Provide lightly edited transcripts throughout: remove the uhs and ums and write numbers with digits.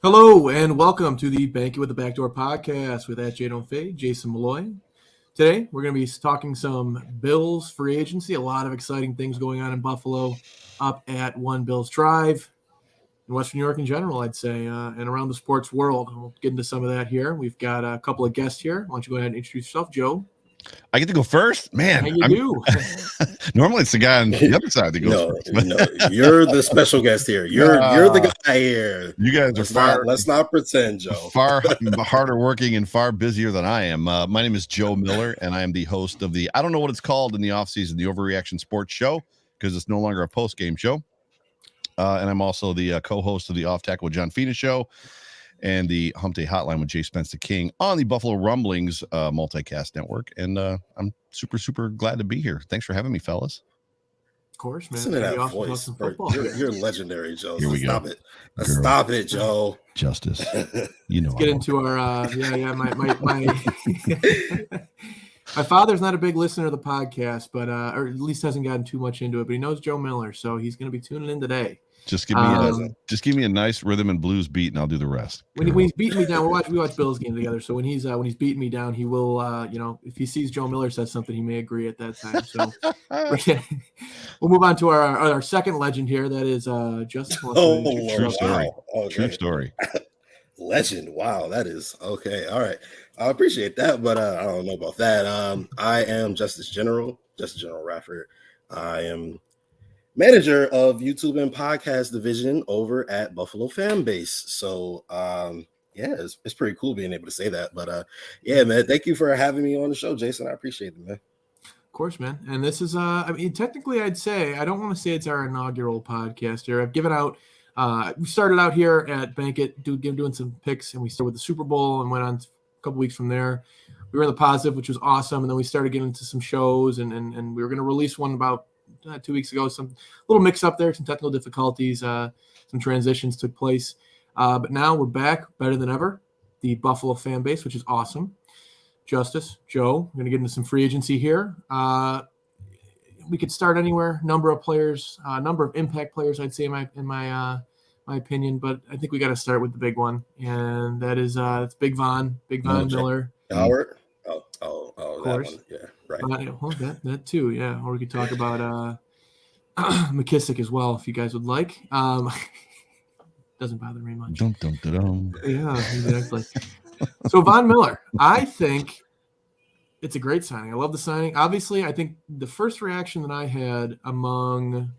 Hello and welcome to the Bank It with the Backdoor podcast with Jason Malloy. Today we're going to be talking some Bills free agency. A lot of exciting things going on in Buffalo, up at One Bills Drive, in Western New York in general, I'd say, and around the sports world. We'll get into some of that here. We've got a couple of guests here. Why don't you go ahead and introduce yourself, Joe? I get to go first, man. How you do? Normally it's the guy on the other side that goes first. No, you're the special guest here. You're the guy here. You guys are let's not pretend, Joe. Far harder working and far busier than I am. My name is Joe Miller, and I am the host of I don't know what it's called in the offseason, the Overreaction Sports Show, because it's no longer a post-game show. And I'm also the co-host of the Off Tackle with John Fina show and the Hump Day Hotline with Jay Spence the King on the Buffalo Rumblings multicast network. And I'm super, super glad to be here. Thanks for having me, fellas. Of course, man. Listen to that voice. You're legendary, Joe. Here we go. Stop it. Stop it, Joe. Justus. You know. Let's get into our my father's not a big listener of the podcast, but or at least hasn't gotten too much into it, but he knows Joe Miller, so he's going to be tuning in today. Just give me a nice rhythm and blues beat, and I'll do the rest. When he's beating me down, we watch Bills game together. So when he's beating me down, he will, if he sees Joe Miller says something, he may agree at that time. So we'll move on to our second legend here. That is Justus. True story. Okay. True story. Legend. Wow, that is okay. All right, I appreciate that, but I don't know about that. I am Justus General Radford. I am manager of YouTube and podcast division over at Buffalo FAMbase. So, it's pretty cool being able to say that. But, man, thank you for having me on the show, Jason. I appreciate it, man. Of course, man. And this is, technically, I'd say, I don't want to say it's our inaugural podcast here. I've given out, we started out here at Bank It, doing some picks, and we started with the Super Bowl and went on a couple weeks from there. We were in the positive, which was awesome. And then we started getting into some shows, and we were going to release one about 2 weeks ago. Some little mix up there, some technical difficulties, some transitions took place, but now we're back better than ever. The Buffalo FAMbase, which is awesome. Justus, Joe, we're gonna get into some free agency here. We could start anywhere. Number of players, number of impact players, I'd say in my opinion, but I think we got to start with the big one, and that is it's Big Vaughn Miller. Howard. Oh, that one. Yeah, right. That too, yeah. Or we could talk about McKissick as well, if you guys would like. Doesn't bother me much. Yeah, exactly. So Vaughn Miller, I think it's a great signing. I love the signing. Obviously, I think the first reaction that I had among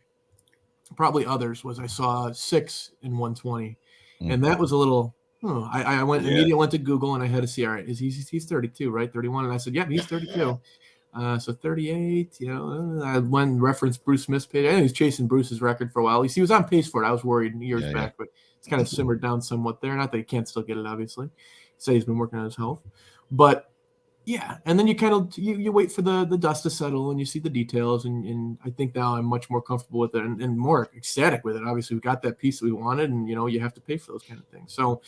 probably others was I saw 6 in 120, and that was a little. I immediately went to Google and I had to see. All right, he's 32, right? 31, and I said, yeah, he's 32. So 38. I went and referenced Bruce Smith's page. I know he's chasing Bruce's record for a while. He was on pace for it. I was worried years back, but it's kind of simmered down somewhat there. Not that he can't still get it, obviously. Say he's been working on his health, but yeah. And then you kind of you wait for the dust to settle and you see the details, and I think now I'm much more comfortable with it and more ecstatic with it. Obviously, we got that piece that we wanted, and you have to pay for those kind of things. So,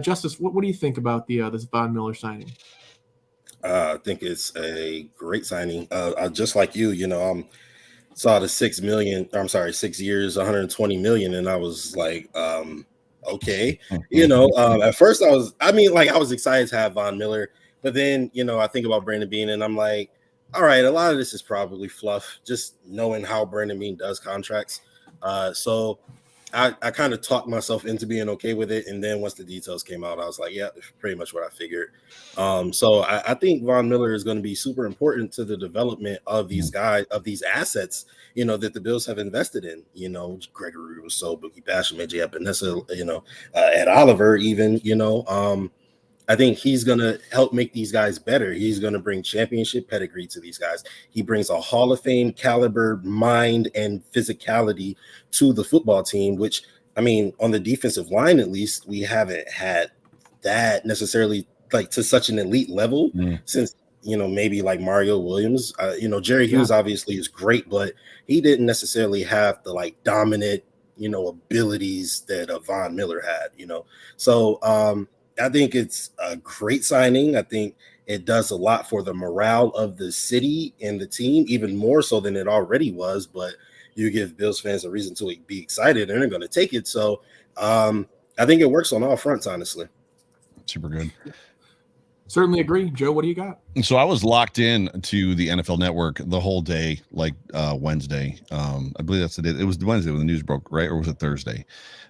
Justus, what do you think about this Vaughn Miller signing? I think it's a great signing. Just like you, saw the 6 years, 120 million, and I was like, okay. At first I was excited to have Vaughn Miller, but then, I think about Brandon Beane and I'm like, all right, a lot of this is probably fluff, just knowing how Brandon Beane does contracts. So I kind of talked myself into being okay with it. And then once the details came out, I was like, yeah, that's pretty much what I figured. So I think Vaughn Miller is going to be super important to the development of these guys, of these assets, that the Bills have invested in, Gregory Rousseau, Boogie Basham, AJ Epinesa, Ed Oliver, even, I think he's going to help make these guys better. He's going to bring championship pedigree to these guys. He brings a Hall of Fame caliber mind and physicality to the football team, which, on the defensive line, at least, we haven't had that necessarily like to such an elite level since, maybe like Mario Williams. Jerry Hughes obviously is great, but he didn't necessarily have the like dominant, abilities that Vaughn Miller had, So I think it's a great signing. I think it does a lot for the morale of the city and the team, even more so than it already was. But you give Bills fans a reason to be excited, and they're going to take it. So I think it works on all fronts, honestly. Super good. Certainly agree. Joe, what do you got? So I was locked in to the NFL Network the whole day, like Wednesday. I believe that's the day. It was Wednesday when the news broke, right? Or was it Thursday?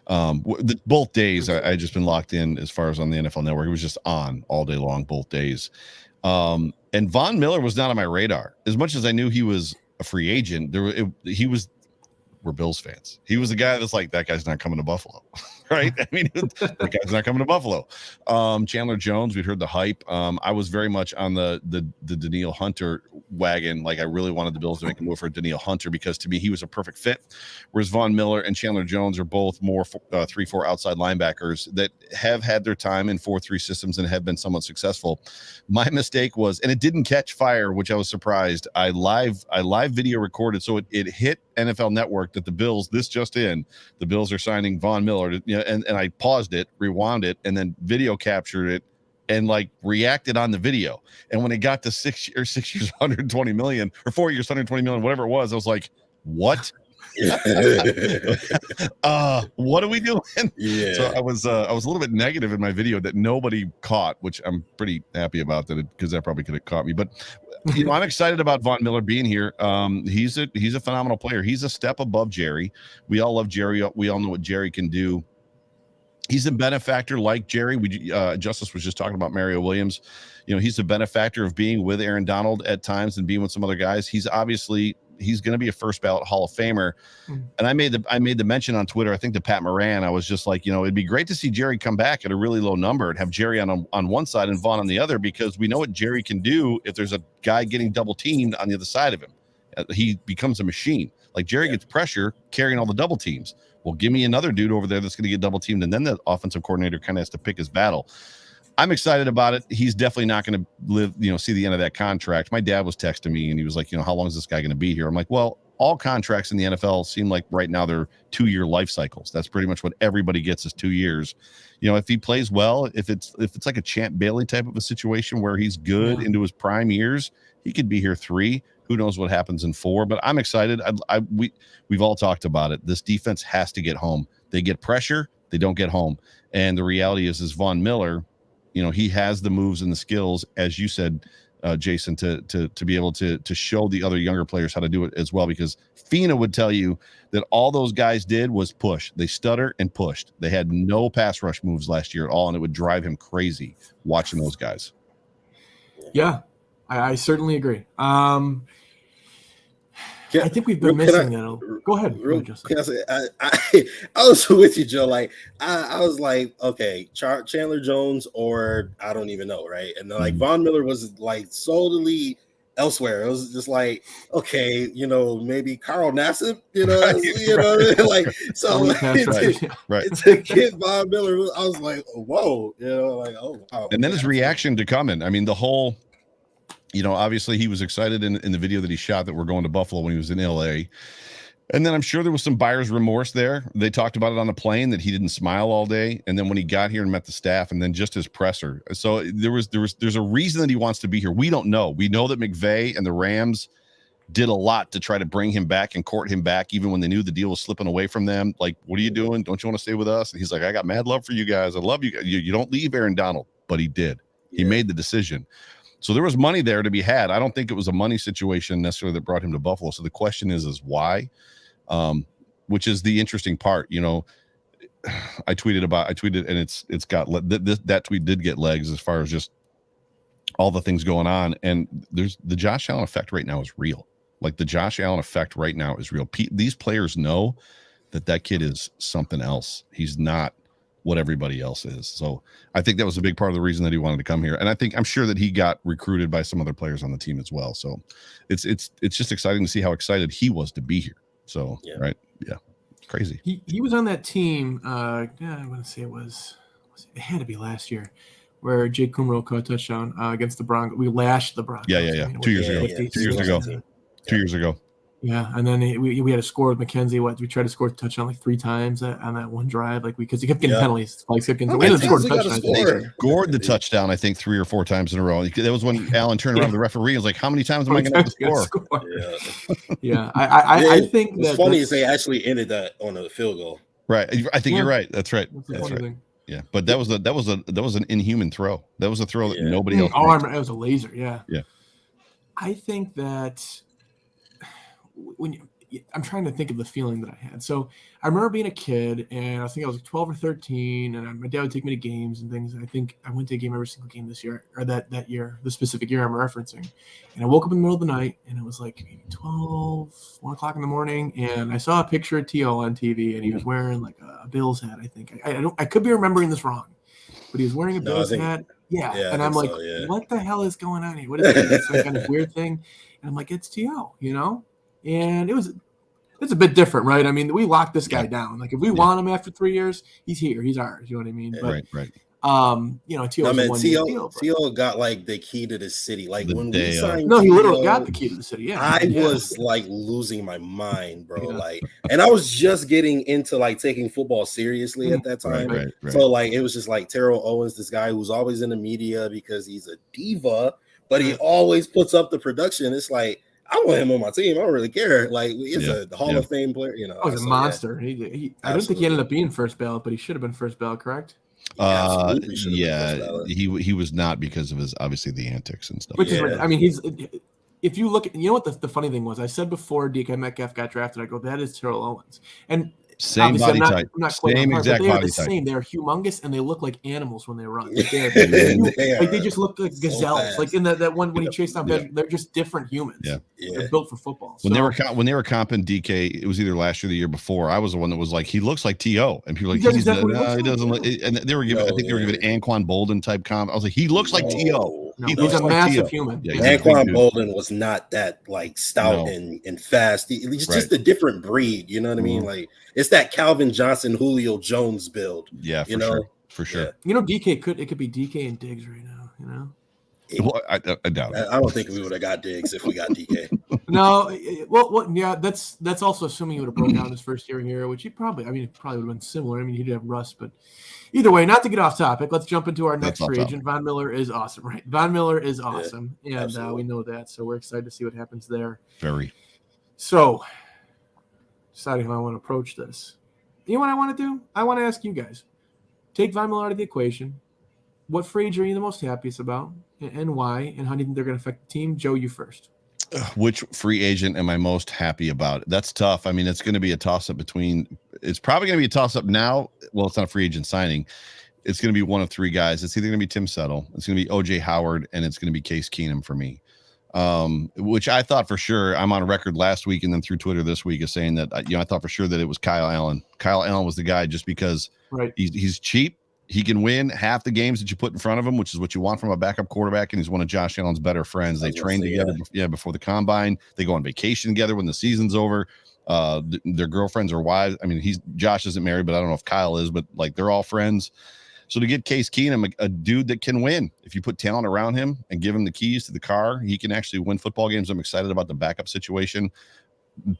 Both days I just been locked in as far as on the NFL Network. It was just on all day long, both days. And Vaughn Miller was not on my radar. As much as I knew he was a free agent, we're Bills fans. He was the guy that's like, that guy's not coming to Buffalo, right? I mean, that guy's not coming to Buffalo. Chandler Jones, we'd heard the hype. I was very much on the Danielle Hunter wagon. Like, I really wanted the Bills to make a move for Danielle Hunter because to me, he was a perfect fit. Whereas Vaughn Miller and Chandler Jones are both more 3-4 outside linebackers that have had their time in 4-3 systems and have been somewhat successful. My mistake was, and it didn't catch fire, which I was surprised. I live video recorded, so it hit NFL Network that the Bills, the Bills are signing Vaughn Miller, and I paused it, rewound it, and then video captured it and like reacted on the video. And when it got to 6 years, 120 million, or 4 years, 120 million, whatever it was, I was like, what? What are we doing? Yeah. So I was a little bit negative in my video that nobody caught, which I'm pretty happy about that, because that probably could have caught me. But I'm excited about Vaughn Miller being here. He's a phenomenal player. He's a step above Jerry. We all love Jerry. We all know what Jerry can do. He's a benefactor like Jerry. Justus was just talking about Mario Williams. He's a benefactor of being with Aaron Donald at times and being with some other guys. He's going to be a first ballot Hall of Famer. And I made the mention on Twitter, I think, to Pat Moran. I was just like, it'd be great to see Jerry come back at a really low number and have Jerry on one side and Vaughn on the other, because we know what Jerry can do if there's a guy getting double teamed on the other side of him. He becomes a machine. Like, Jerry gets pressure carrying all the double teams. Well, give me another dude over there that's going to get double teamed, and then the offensive coordinator kind of has to pick his battle. I'm excited about it. He's definitely not going to see the end of that contract. My dad was texting me and he was like, how long is this guy going to be here? I'm like, well, all contracts in the NFL seem like right now they're 2-year life cycles. That's pretty much what everybody gets is 2 years. If he plays well, if it's like a Champ Bailey type of a situation where he's good into his prime years, he could be here 3. Who knows what happens in 4? But I'm excited. We've all talked about it. This defense has to get home. They get pressure, they don't get home. And the reality is Vaughn Miller, he has the moves and the skills, as you said, Jason, to be able to show the other younger players how to do it as well. Because Fina would tell you that all those guys did was push. They stutter and pushed. They had no pass rush moves last year at all, and it would drive him crazy watching those guys. Yeah, I certainly agree. I think we've been missing that. Go ahead. Can I say, I was with you, Joe. Like, I was like, okay, Chandler Jones, or I don't even know, right? And then, like, Vaughn Miller was like solely elsewhere. It was just like, okay, maybe Carl Nassib, like, so to get Vaun Miller, I was like, whoa, like, oh wow. And then his reaction to coming. I mean, the whole. Obviously he was excited in the video that he shot that we're going to Buffalo when he was in LA. And then I'm sure there was some buyer's remorse there. They talked about it on the plane that he didn't smile all day. And then when he got here and met the staff, and then just his presser. So there's a reason that he wants to be here. We don't know. We know that McVay and the Rams did a lot to try to bring him back and court him back, even when they knew the deal was slipping away from them. Like, what are you doing? Don't you want to stay with us? And he's like, I got mad love for you guys. I love you. You don't leave Aaron Donald, but he did. He made the decision. So there was money there to be had. I don't think it was a money situation necessarily that brought him to Buffalo. So the question is why, which is the interesting part. I tweeted, and it's got that tweet did get legs as far as just all the things going on. And there's the Josh Allen effect right now is real. Like, the Josh Allen effect right now is real. These players know that kid is something else. He's not what everybody else is. So I think that was a big part of the reason that he wanted to come here. And I'm sure that he got recruited by some other players on the team as well. So it's just exciting to see how excited he was to be here. So, right. Yeah. Crazy. He was on that team. I want to say it had to be last year, where Jake Kumro caught a touchdown against the Broncos. We lashed the Broncos. Yeah. 2 years ago. 2 years ago. 2 years ago. Yeah, and then we had to score with McKenzie. We tried to score a touchdown like 3 times on that one drive, because he kept getting penalties. Like, we scored the touchdown, I think, 3 or 4 times in a row. That was when Allen turned around to the referee and was like, "How many times am I going to have to score?" Yeah, I think what's funny is they actually ended that on a field goal. Right. I think you're right. That's right. That's right. Thing. Yeah, but that was an inhuman throw. That was a throw that nobody else. Oh, it was a laser. Yeah. Yeah. I think that I'm trying to think of the feeling that I had. So I remember being a kid, and I think I was like 12 or 13, and my dad would take me to games and things. And I think I went to a game every single game this year, or that year, the specific year I'm referencing. And I woke up in the middle of the night, and it was like maybe 1 o'clock in the morning, and I saw a picture of T.O. on TV, and he was wearing like a Bills hat, I think. I could be remembering this wrong, but he was wearing a Bills hat. Yeah. And I'm like, what the hell is going on here? What is this? It's some kind of weird thing. And I'm like, it's T.O., And it's a bit different, right? I mean, we locked this guy down. Like, if we want him after 3 years, he's here. He's ours. You know what I mean? But, right. T.O. got like the key to the city. Like when we signed, he literally got the key to the city. Yeah, I was like losing my mind, bro. Like, and I was just getting into like taking football seriously at that time. Right. So like, it was just like Terrell Owens, this guy who's always in the media because he's a diva, but he always puts up the production. It's like, I want him on my team. I don't really care. Like, he's a Hall of Fame player. He's a monster. Yeah. I don't think he ended up being first ballot, but he should have been first ballot, correct? He was not because of his obviously the antics and stuff. Which is, I mean, if you look at, what the funny thing was, I said before DK Metcalf got drafted, I go, that is Terrell Owens, and same body type, same exact body type. They are humongous, and they look like animals when they run. Like they just look like gazelles. So like in that one when he chased down, they're just different humans. Yeah, they're built for football. When they were comping DK, it was either last year or the year before. I was the one that was like, he looks like T.O. and people were like, he doesn't look. And they were giving, I think they were giving Anquan Bolden type comp. I was like, he looks like T.O. No, he's a massive human. Yeah, Anquan Bolden was not that like stout and fast. He's just a different breed. You know what I mean? Like, it's that Calvin Johnson, Julio Jones build. Yeah, for sure. Yeah. DK could be DK and Diggs right now. Well, I doubt it. I don't think we would have got Diggs if we got DK. No, that's also assuming he would have broken down his first year here, which it probably would have been similar. I mean, he'd have Russ, but either way, not to get off topic, let's jump into our next free agent. Vaughn Miller is awesome, right? Vaughn Miller is awesome, and we know that, so we're excited to see what happens there. Very. So, deciding how I want to approach this. You know what I want to do? I want to ask you guys. Take Vaughn Miller out of the equation. What free agent are you the most happiest about, and why, and how do you think they're going to affect the team? Joe, you first. Which free agent am I most happy about? That's tough. I mean, it's going to be a toss-up it's probably going to be a toss-up now. Well, it's not a free agent signing. It's going to be one of three guys. It's either going to be Tim Settle, it's going to be OJ Howard, and it's going to be Case Keenum for me. Which I thought for sure, I'm on record last week and then through Twitter this week is saying that, I thought for sure that it was Kyle Allen. Kyle Allen was the guy just because he's cheap. He can win half the games that you put in front of him, which is what you want from a backup quarterback. And he's one of Josh Allen's better friends. They train together before the combine. They go on vacation together when the season's over. Their girlfriends or wives. I mean, Josh isn't married, but I don't know if Kyle is, but like they're all friends. So to get Case Keenum, a dude that can win, if you put talent around him and give him the keys to the car, he can actually win football games. I'm excited about the backup situation.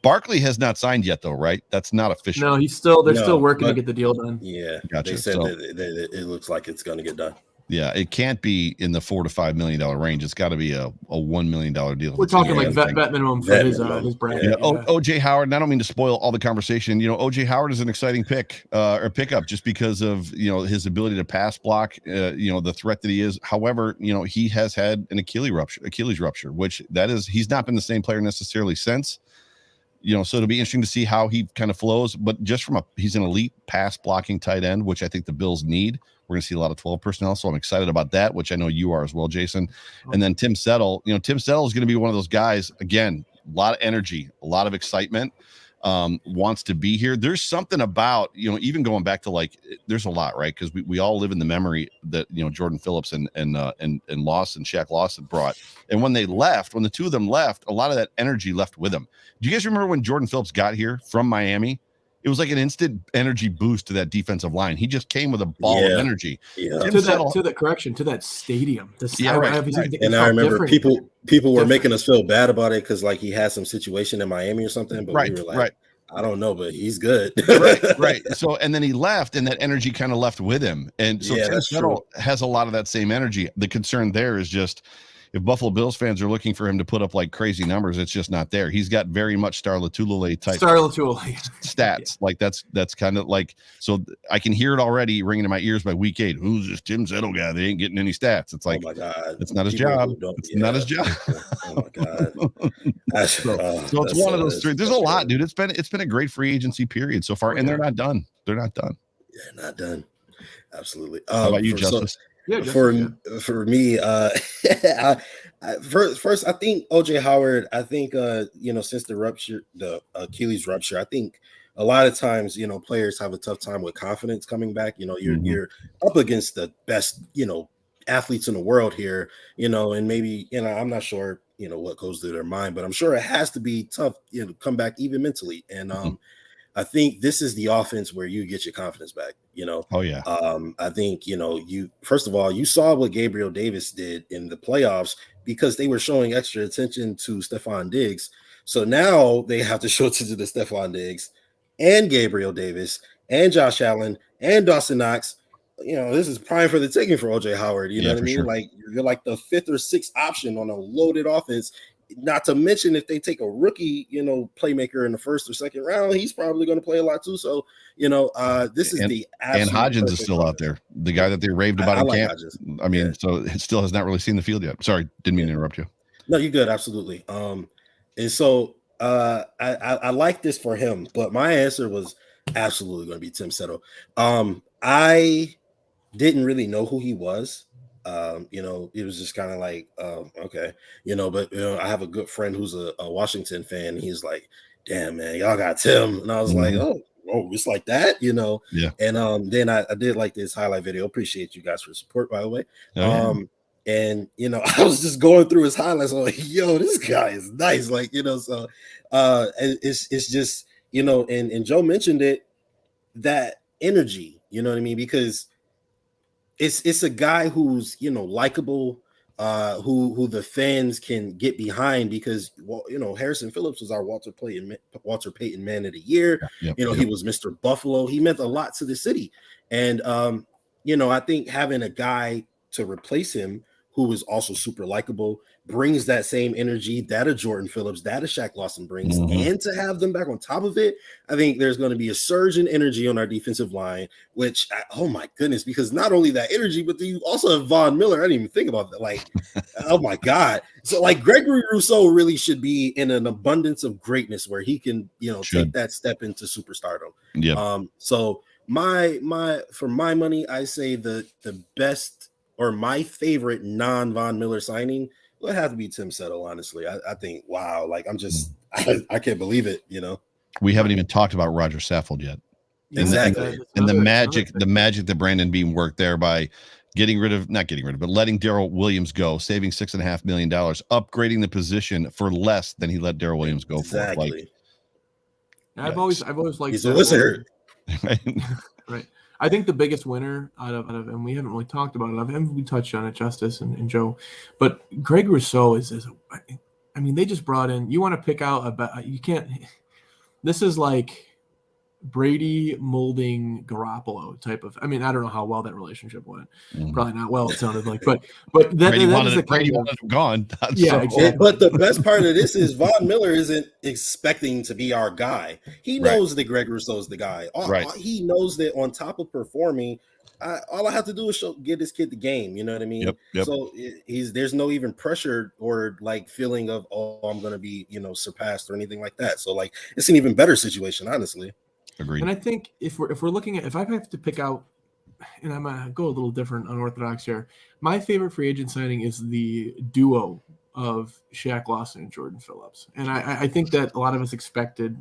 Barkley has not signed yet, though, right? That's not official. No, they're still working to get the deal done. Yeah, gotcha. They said that it looks like it's going to get done. Yeah, it can't be in the $4 to $5 million range. It's got to be a $1 million deal. We're talking like vet minimum for his bracket. Yeah. OJ Howard. And I don't mean to spoil all the conversation. OJ Howard is an exciting pick or pickup just because of his ability to pass block. The threat that he is. However, he has had an Achilles rupture, which he's not been the same player necessarily since. So it'll be interesting to see how he kind of flows. But just he's an elite pass blocking tight end, which I think the Bills need. We're going to see a lot of 12 personnel, so I'm excited about that, which I know you are as well, Jason. And then Tim Settle. Tim Settle is going to be one of those guys, again, a lot of energy, a lot of excitement, wants to be here. There's something about, even going back to there's a lot, right? Because we all live in the memory that, Jordan Phillips and Lawson, Shaq Lawson brought. And when the two of them left, a lot of that energy left with them. Do you guys remember when Jordan Phillips got here from Miami? It was like an instant energy boost to that defensive line. He just came with a ball of energy. Yeah. To that stadium. And I remember people were making us feel bad about it because he had some situation in Miami or something. But we were like, I don't know, but he's good. right. So, and then he left, and that energy kind of left with him. And so Tim Settle has a lot of that same energy. The concern there is just, if Buffalo Bills fans are looking for him to put up like crazy numbers, it's just not there. He's got very much Star Lotulelei type stats. Like that's kind of like, so I can hear it already ringing in my ears by week 8. Who's this Tim Zettel guy? They ain't getting any stats. It's like, oh my God, it's not his job. It's not his job. Oh my God. So it's one of those three. There's a lot, dude. It's been a great free agency period so far, and they're not done. They're not done. Yeah, not done. Absolutely. How about you, Justus? For me, first, I think OJ Howard. I think since the Achilles rupture, I think a lot of times players have a tough time with confidence coming back. You're up against the best athletes in the world here. And maybe I'm not sure what goes through their mind, but I'm sure it has to be tough. Come back even mentally, and I think this is the offense where you get your confidence back. Oh yeah. I think you first of all, you saw what Gabriel Davis did in the playoffs because they were showing extra attention to Stephon Diggs. So now they have to show attention to Stephon Diggs and Gabriel Davis and Josh Allen and Dawson Knox. This is prime for the taking for OJ Howard. You know what I mean? Sure. Like you're like the 5th or 6th option on a loaded offense. Not to mention if they take a rookie, playmaker in the 1st or 2nd round, he's probably going to play a lot too. So, this is and Hodgins is still out there. The guy that they raved about in camp. Hodgins. I mean, so it still has not really seen the field yet. Sorry, didn't mean to interrupt you. No, you're good. Absolutely. And so I like this for him, but my answer was absolutely going to be Tim Zettel. I didn't really know who he was. It was just kind of like, okay, but I have a good friend who's a Washington fan. He's like, damn, man, y'all got Tim. And I was like, oh, it's like that, Yeah. And then I did like this highlight video. Appreciate you guys for support, by the way. And I was just going through his highlights. I'm like, yo, this guy is nice. Like, so it's just, and Joe mentioned it, that energy, you know what I mean? Because it's a guy who's likable, who the fans can get behind because Harrison Phillips was our Walter Payton Man of the Year. He was Mr. Buffalo. He meant a lot to the city, and I think having a guy to replace him who is also super likable brings that same energy that a Jordan Phillips, that a Shaq Lawson brings, and to have them back on top of it, I think there's going to be a surge in energy on our defensive line, which, oh my goodness, because not only that energy, but you also have Vaughn Miller. I didn't even think about that. Like, oh my God. So like Gregory Rousseau really should be in an abundance of greatness where he can, take that step into superstardom. Yeah. So for my money, I say the best or my favorite non-Vaughn Miller signing would have to be Tim Zettel, honestly. I think, wow, like I'm just, I can't believe it, We haven't even talked about Roger Saffold yet. Exactly. And the magic that Brandon Beam worked there by not getting rid of, but letting Darrell Williams go, saving $6.5 million, upgrading the position for less than he let Darrell Williams go for. Like, I've always liked he's a wizard. Right. I think the biggest winner out of and we haven't really talked about it. We touched on it, Justus and Joe, but Greg Rousseau is I mean, they just brought in. You want to pick out you can't. This is like Brady molding Garoppolo type of. I mean, I don't know how well that relationship went. Probably not well. It sounded like, but Brady wanted him gone. Yeah, exactly. But the best part of this is Vaughn Miller isn't expecting to be our guy. He knows that Greg Rousseau is the guy. He knows that on top of performing, all I have to do is get this kid the game. You know what I mean? Yep. So there's no even pressure or like feeling of I'm going to be surpassed or anything like that. So like it's an even better situation, honestly. Agreed. And I think if we're looking at, if I have to pick out, and I'm gonna go a little different unorthodox here, my favorite free agent signing is the duo of Shaq Lawson and Jordan Phillips. And I think that a lot of us expected.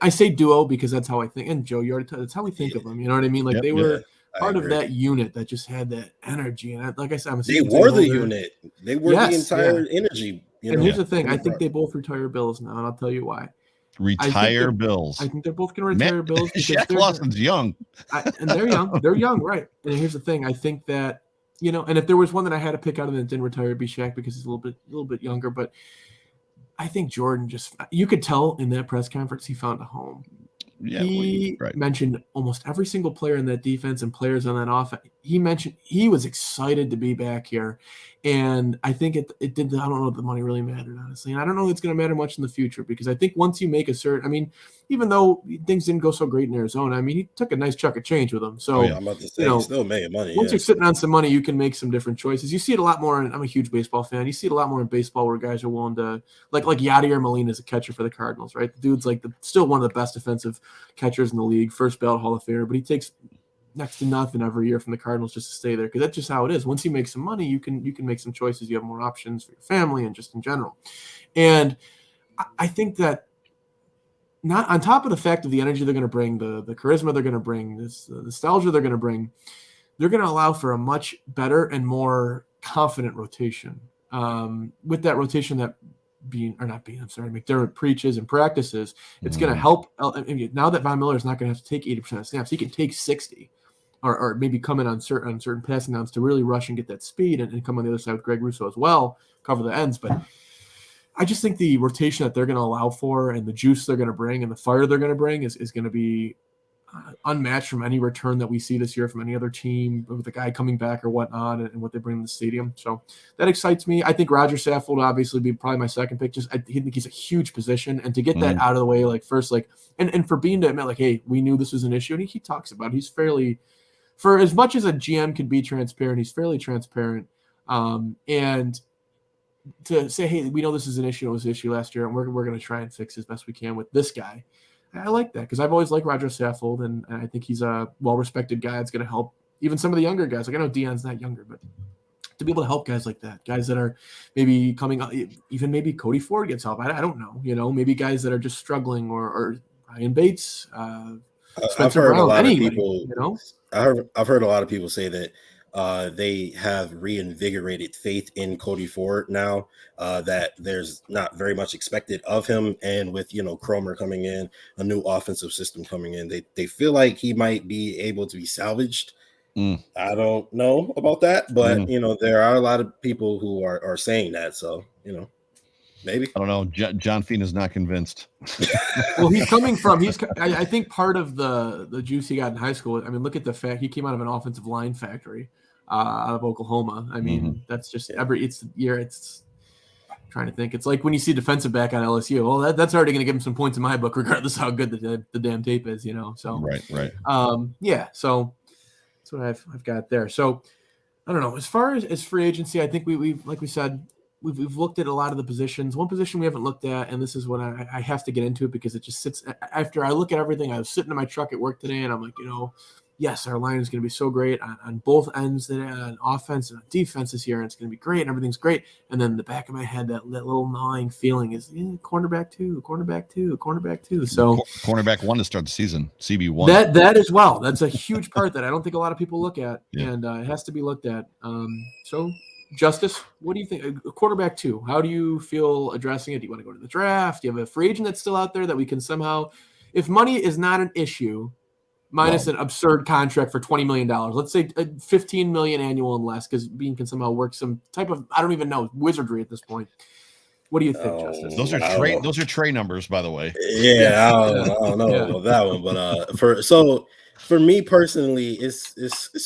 I say duo because that's how I think. And Joe, you already that's how we think of them. You know what I mean? Like they were part of that unit that just had that energy. And like I said, they were the unit. They were the entire energy. And here's the thing: I think they both retire Bills now, and I'll tell you why. Retire Bills. I think they're both going to retire Bills. Shaq Lawson's young. And they're young. They're young, right. And here's the thing. I think that, and if there was one that I had to pick out and that didn't retire, it'd be Shaq because he's a little bit younger. But I think Jordan you could tell in that press conference he found a home. Yeah, he mentioned almost every single player in that defense and players on that offense. he mentioned he was excited to be back here. And I think it did. I don't know if the money really mattered, honestly. And I don't know if it's going to matter much in the future, because I think once you make a certain, I mean, even though things didn't go so great in Arizona, I mean, he took a nice chunk of change with him. So, I'm about to say, he still made money. Once you're sitting on some money, you can make some different choices. You see it a lot more. I'm a huge baseball fan. You see it a lot more in baseball where guys are willing to, like Yadier Molina is a catcher for the Cardinals, right? The dude's like still one of the best defensive catchers in the league, first ballot Hall of Famer, but he takes next to nothing every year from the Cardinals just to stay there, because that's just how it is. Once you make some money, you can make some choices. You have more options for your family and just in general. And I think that, not on top of the fact of the energy they're going to bring, the charisma they're going to bring, the nostalgia they're going to bring, they're going to allow for a much better and more confident rotation. With that rotation McDermott preaches and practices, it's going to help. Now that Vaughn Miller is not going to have to take 80% of snaps, he can take 60. Or maybe come in on certain passing downs to really rush and get that speed, and come on the other side with Greg Russo as well, cover the ends. But I just think the rotation that they're going to allow for, and the juice they're going to bring, and the fire they're going to bring is going to be unmatched from any return that we see this year from any other team, with the guy coming back or whatnot, and what they bring in the stadium. So that excites me. I think Roger Saffold will obviously be probably my second pick. I think he's a huge position, and to get that out of the way, and for Bean to admit, hey, we knew this was an issue, and he talks about it. He's fairly, for as much as a GM can be transparent, he's fairly transparent. And to say, hey, we know this is an issue. It was an issue last year, and we're going to try and fix as best we can with this guy. I like that, because I've always liked Roger Saffold, and I think he's a well-respected guy that's going to help even some of the younger guys. I know Deion's not younger, but to be able to help guys like that, guys that are maybe coming up, even maybe Cody Ford gets help. I don't know, maybe guys that are just struggling, or Ryan Bates, Spencer Brown, anybody, I've heard a lot of people say that they have reinvigorated faith in Cody Ford now, that there's not very much expected of him. And with, Cromer coming in, a new offensive system coming in, they feel like he might be able to be salvaged. I don't know about that, but, there are a lot of people who are saying that. So, maybe. I don't know. John Feen is not convinced. Well, I think part of the juice he got in high school, look at the fact he came out of an offensive line factory out of Oklahoma. That's just it's trying to think. It's like when you see defensive back on LSU. Well, that's already going to give him some points in my book, regardless of how good the damn tape is, So right. So that's what I've got there. So I don't know. As far as free agency, I think we've like we said, we've looked at a lot of the positions. One position we haven't looked at, and this is what I have to get into it, because it just sits after I look at everything. I was sitting in my truck at work today, and I'm like, yes, our line is going to be so great on both ends, on offense and on defense this year, and it's going to be great, and everything's great. And then in the back of my head, that little gnawing feeling is cornerback two. So cornerback one to start the season, CB one. That as well. That's a huge part that I don't think a lot of people look at, and it has to be looked at. So Justus, what do you think? Quarterback two, how do you feel addressing it? Do you want to go to the draft? Do you have a free agent that's still out there that we can somehow, if money is not an issue, minus an absurd contract for $20 million, let's say $15 million annual and less, because Bean can somehow work some type of, I don't even know, wizardry at this point. What do you think, Justus? Those are Trey numbers, by the way. Yeah, I don't know about that one, but for me personally, it's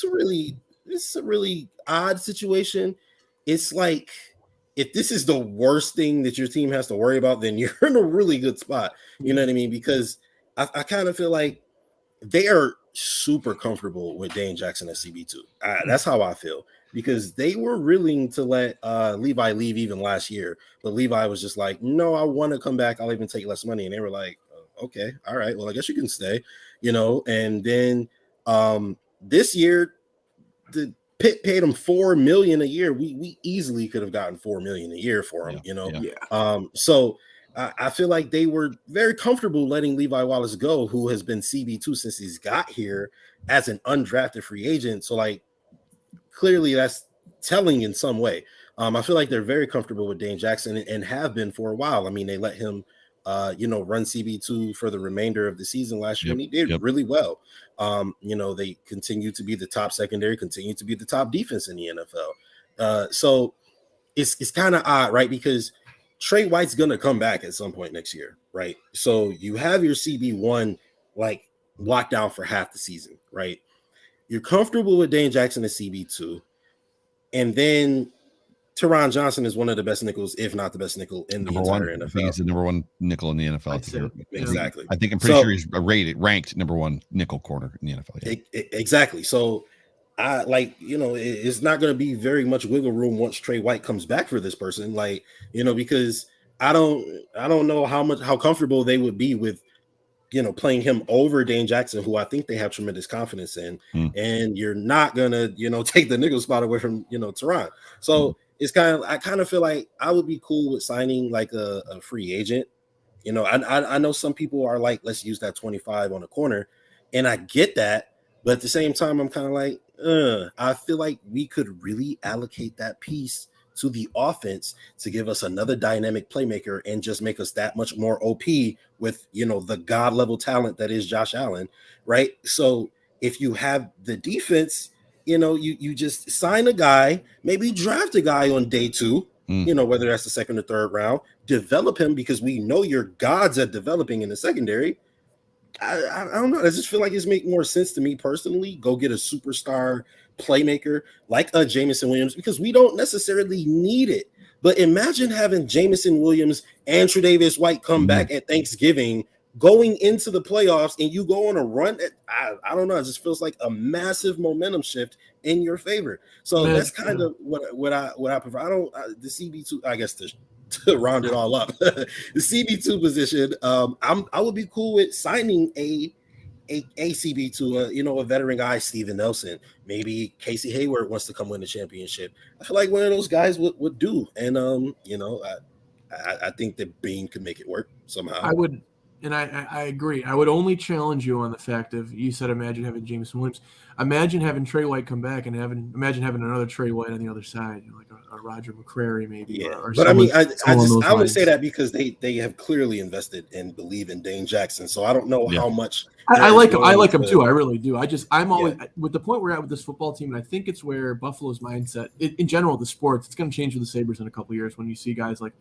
a really odd situation. It's like, if this is the worst thing that your team has to worry about, then you're in a really good spot. You know what I mean? Because I kind of feel like they are super comfortable with Dane Jackson at CB2. That's how I feel, because they were willing to let Levi leave even last year. But Levi was just like, no, I want to come back. I'll even take less money. And they were like, okay, all right, well, I guess you can stay, And then this year, the Pitt paid him $4 million a year. We easily could have gotten $4 million a year for him, So I feel like they were very comfortable letting Levi Wallace go, who has been CB2 since he's got here as an undrafted free agent. So, clearly that's telling in some way. I feel like they're very comfortable with Dane Jackson and have been for a while. They let him, run CB2 for the remainder of the season last year, and he did really well. They continue to be the top secondary, continue to be the top defense in the NFL. So it's kind of odd, right? Because Trey White's going to come back at some point next year, right? So you have your CB1 locked down for half the season, right? You're comfortable with Dane Jackson as CB2, and then Teron Johnson is one of the best nickels, if not the best nickel in the entire NFL. I think he's the number one nickel in the NFL. Exactly. I'm pretty sure he's ranked number one nickel corner in the NFL. Yeah. Exactly. So I it's not going to be very much wiggle room once Trey White comes back for this person. Because I don't know how comfortable they would be with, playing him over Dane Jackson, who I think they have tremendous confidence in. And you're not going to, take the nickel spot away from, Teron. So it's I kind of feel like I would be cool with signing like a free agent. I know some people are like, let's use that 25 on the corner. And I get that. But at the same time, I'm kind of like, I feel like we could really allocate that piece to the offense to give us another dynamic playmaker and just make us that much more OP with, the God level talent that is Josh Allen. Right. So if you have the defense, you just sign a guy, maybe draft a guy on day 2, whether that's the second or third round, develop him because we know you're gods at developing in the secondary. I don't know. I just feel like it's making more sense to me personally. Go get a superstar playmaker like a Jameson Williams because we don't necessarily need it. But imagine having Jameson Williams and Tre'Davious White come back at Thanksgiving, going into the playoffs, and you go on a run. I don't know. It just feels like a massive momentum shift in your favor. So that's kind of what I prefer. The CB2. I guess to round it all up, the CB2 position. I would be cool with signing a CB2, a veteran guy, Steven Nelson. Maybe Casey Hayward wants to come win the championship. I feel like one of those guys would do. And I think that Bean could make it work somehow. I would, and I agree. I would only challenge you on the fact of, you said imagine having Jameson Williams. Imagine having Trey White come back and imagine having another Trey White on the other side, like a Roger McCrary maybe. Yeah. Or but I mean, I would say that because they have clearly invested and believe in Dane Jackson. So I don't know how much. I like him too. I really do. I'm always with the point we're at with this football team, and I think it's where Buffalo's mindset in general, the sports, it's going to change with the Sabres in a couple of years when you see guys like,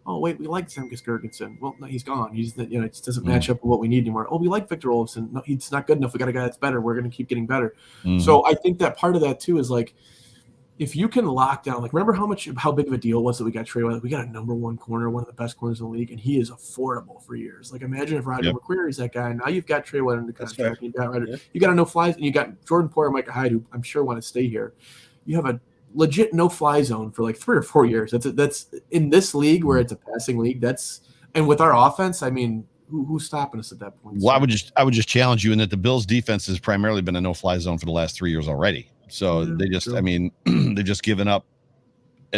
oh wait, we like Zemgus Girgensson. Well, no, he's gone. It just doesn't match up with what we need anymore. Oh, we like Victor Olofsson. No, he's not good enough. We got a guy that's better. We're going to keep getting better. So I think that part of that too is like, if you can lock down, like, remember how big of a deal it was that we got Trey White? We got a number one corner, one of the best corners in the league, and he is affordable for years. Like, imagine if Roger McCreary is that guy. Now you've got Trey White under contract. You got a no-fly, and you got Jordan Poyer, Micah Hyde, who I'm sure want to stay here. You have a legit no-fly zone for like 3 or 4 years. That's in this league where it's a passing league. And with our offense, I mean, who's stopping us at that point? Well, I would just challenge you in that the Bills' defense has primarily been a no-fly zone for the last 3 years already. So they've just given up.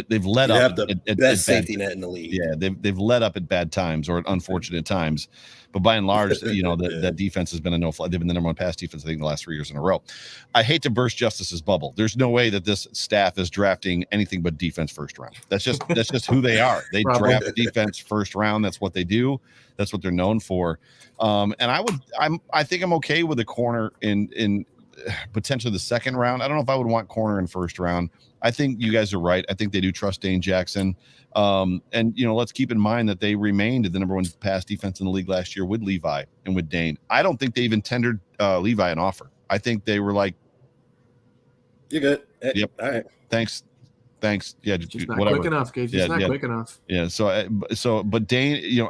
They've let up at best safety net in the league. Yeah, they've let up at bad times or at unfortunate times, but by and large, that defense has been a no-fly. They've been the number one pass defense, I think, the last 3 years in a row. I hate to burst Justus's bubble. There's no way that this staff is drafting anything but defense first round. That's just who they are. They draft defense first round. That's what they do. That's what they're known for. And I think I'm okay with a corner in potentially the second round. I don't know if I would want corner in first round. I think you guys are right. I think they do trust Dane Jackson. And let's keep in mind that they remained the number one pass defense in the league last year with Levi and with Dane. I don't think they even tendered Levi an offer. I think they were like, "You're good." Yep. All right. Thanks. Yeah. Just not whatever. quick enough, Gage. Just not quick enough. Yeah. But Dane,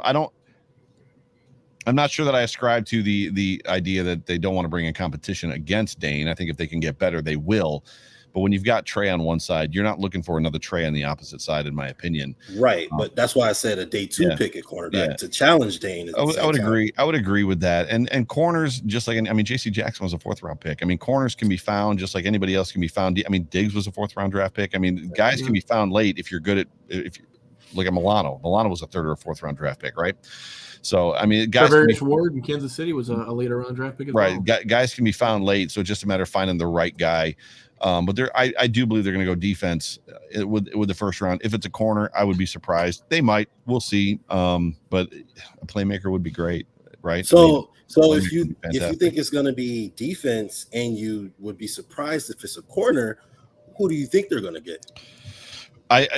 I'm not sure that I ascribe to the idea that they don't want to bring in competition against Dane. I think if they can get better, they will. But when you've got Trey on one side, you're not looking for another Trey on the opposite side, in my opinion. Right. But that's why I said a day 2 pick at cornerback to challenge Dane. I would agree. I would agree with that. And corners, just like, JC Jackson was a 4th round pick. Corners can be found just like anybody else can be found. Diggs was a 4th round draft pick. Guys can be found late if you're good at, look at Milano. Milano was a 3rd or 4th round draft pick, right? So, guys. Treverius Ward in Kansas City was a later round draft pick as well. Right. Guys can be found late. So it's just a matter of finding the right guy. But I do believe they're going to go defense with the first round. If it's a corner, I would be surprised. They might. We'll see. But a playmaker would be great, right? So if you think it's going to be defense and you would be surprised if it's a corner, who do you think they're going to get?